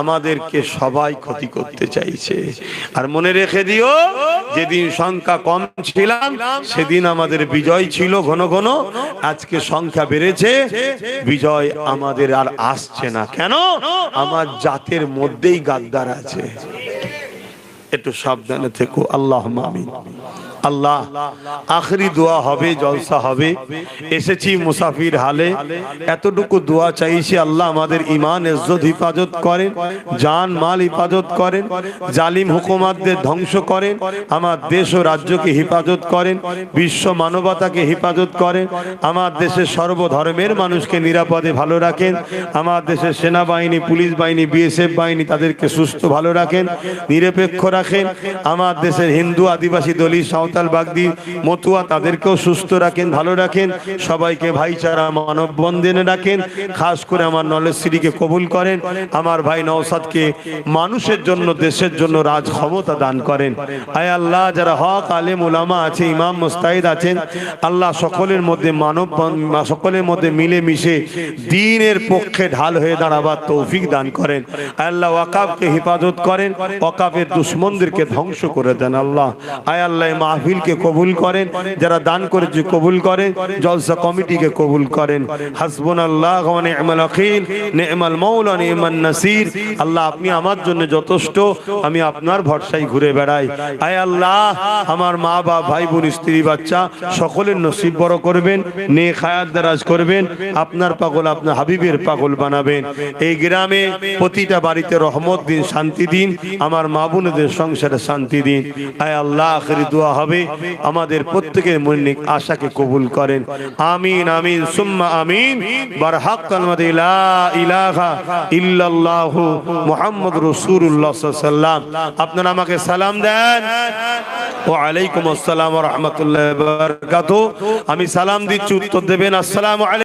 আমাদেরকে সবাই ক্ষতি করতে চাইছে। আর মনে রেখে দিও, যেদিন সংখ্যা কম ছিলাম সেদিন আমাদের বিজয় ছিল ঘন ঘন, আজকে সংখ্যা বেড়েছে, বিজয় আমাদের আর আসছে না। কেন? আমার জাতের মধ্যেই গাদ্দার আছে। একটু সাবধানে থেকো। আল্লাহুম্মা আমিন। আল্লাহ, আখরি দোয়া হবে, জলসা হবে, এসেছি মুসাফির হালে, এতটুকু দোয়া চাইছি, আল্লাহ আমাদের ঈমান ইজ্জত হিফাজত করেন, জান মাল হিফাজত করেন, জালিম হুকুমাতদের ধ্বংস করেন, আমার দেশ ও রাজ্যকে হিফাজত করেন, বিশ্ব মানবতাকে হিফাজত করেন, আমার দেশের সর্বধর্মের মানুষকে নিরাপদে ভালো রাখেন, আমার দেশের সেনাবাহিনী, পুলিশ বাহিনী, বিএসএফ বাহিনী তাদেরকে সুস্থ ভালো রাখেন, নিরপেক্ষ রাখেন, আমার দেশের হিন্দু, আদিবাসী, দলিত, সাঁওতাল, বাগদি, মতুয়া তাদেরকেও সুস্থ রাখেন, ভালো রাখেন, সবাইকে ভাইচারা মানব বন্ধনে রাখেন। খাস করে আমার নলেজ সিটিকে কবুল করেন, আমার ভাই নওশাদকে মানুষের জন্য, দেশের জন্য রাজ ক্ষমতা দান করেন। আয় আল্লাহ, যারা হক আলেম উলামা আছে, ইমাম মুস্তাহিদ আছেন, আল্লাহ সকলের মধ্যে সকলের মধ্যে মিলে মিশে দ্বীনের পক্ষে ঢাল হয়ে দাঁড়াবার তৌফিক দান করেন। আল্লাহ ওয়াকাফকে হিফাজত করেন, ওয়াকাফের দুশমনদেরকে ধ্বংস করে দেন। আল্লাহ, আয় আল্লাহ মাহফিলকে কবুল করেন, যারা দান করেছে কবুল করেন, জলসা কমিটিকে কবুল করেন। হাসবুনাল্লাহু ওয়া নি'মাল ওয়াকিল, নি'মাল মাওলা নি'মান নাসির। আল্লাহ, আপনি আমার জন্য যথেষ্ট, আমি আপনার ভরসায় ঘুরে বেড়াই। আয় আল্লাহ, আমার মা বাবা, ভাই বোন, স্ত্রী, বাচ্চা সকলের নসিব বড় করবেন, নেক হায়াত দারাজ করবেন, আপনার পাগল, আপনার হাবিবের পাগল বানাবেন। এই গ্রামে প্রতিটা বাড়িতে রহমত দিন, শান্তি দিন, আমার মা বোনদের সংসারে শান্তি দিন। আয় আল্লাহ, আখিরি দোয়া হবে, আমাদের প্রত্যেকের মনের আশাকে কবুল করেন। আমিন আমিন সুম্মা আমিন। বারহাক কালমাতে লা ইলাহা ইল্লাল্লাহু মুহাম্মাদুর রাসূলুল্লাহ সাল্লাল্লাহু আলাইহি ওয়াসাল্লাম। আপনারা আমাকে সালাম দেন। ওয়া আলাইকুম আসসালাম ওয়া রাহমাতুল্লাহি ওয়া বারাকাতুহু। আমি সালাম দিচ্ছি, উত্তর দেবেন। আসসালামু আলাইকুম।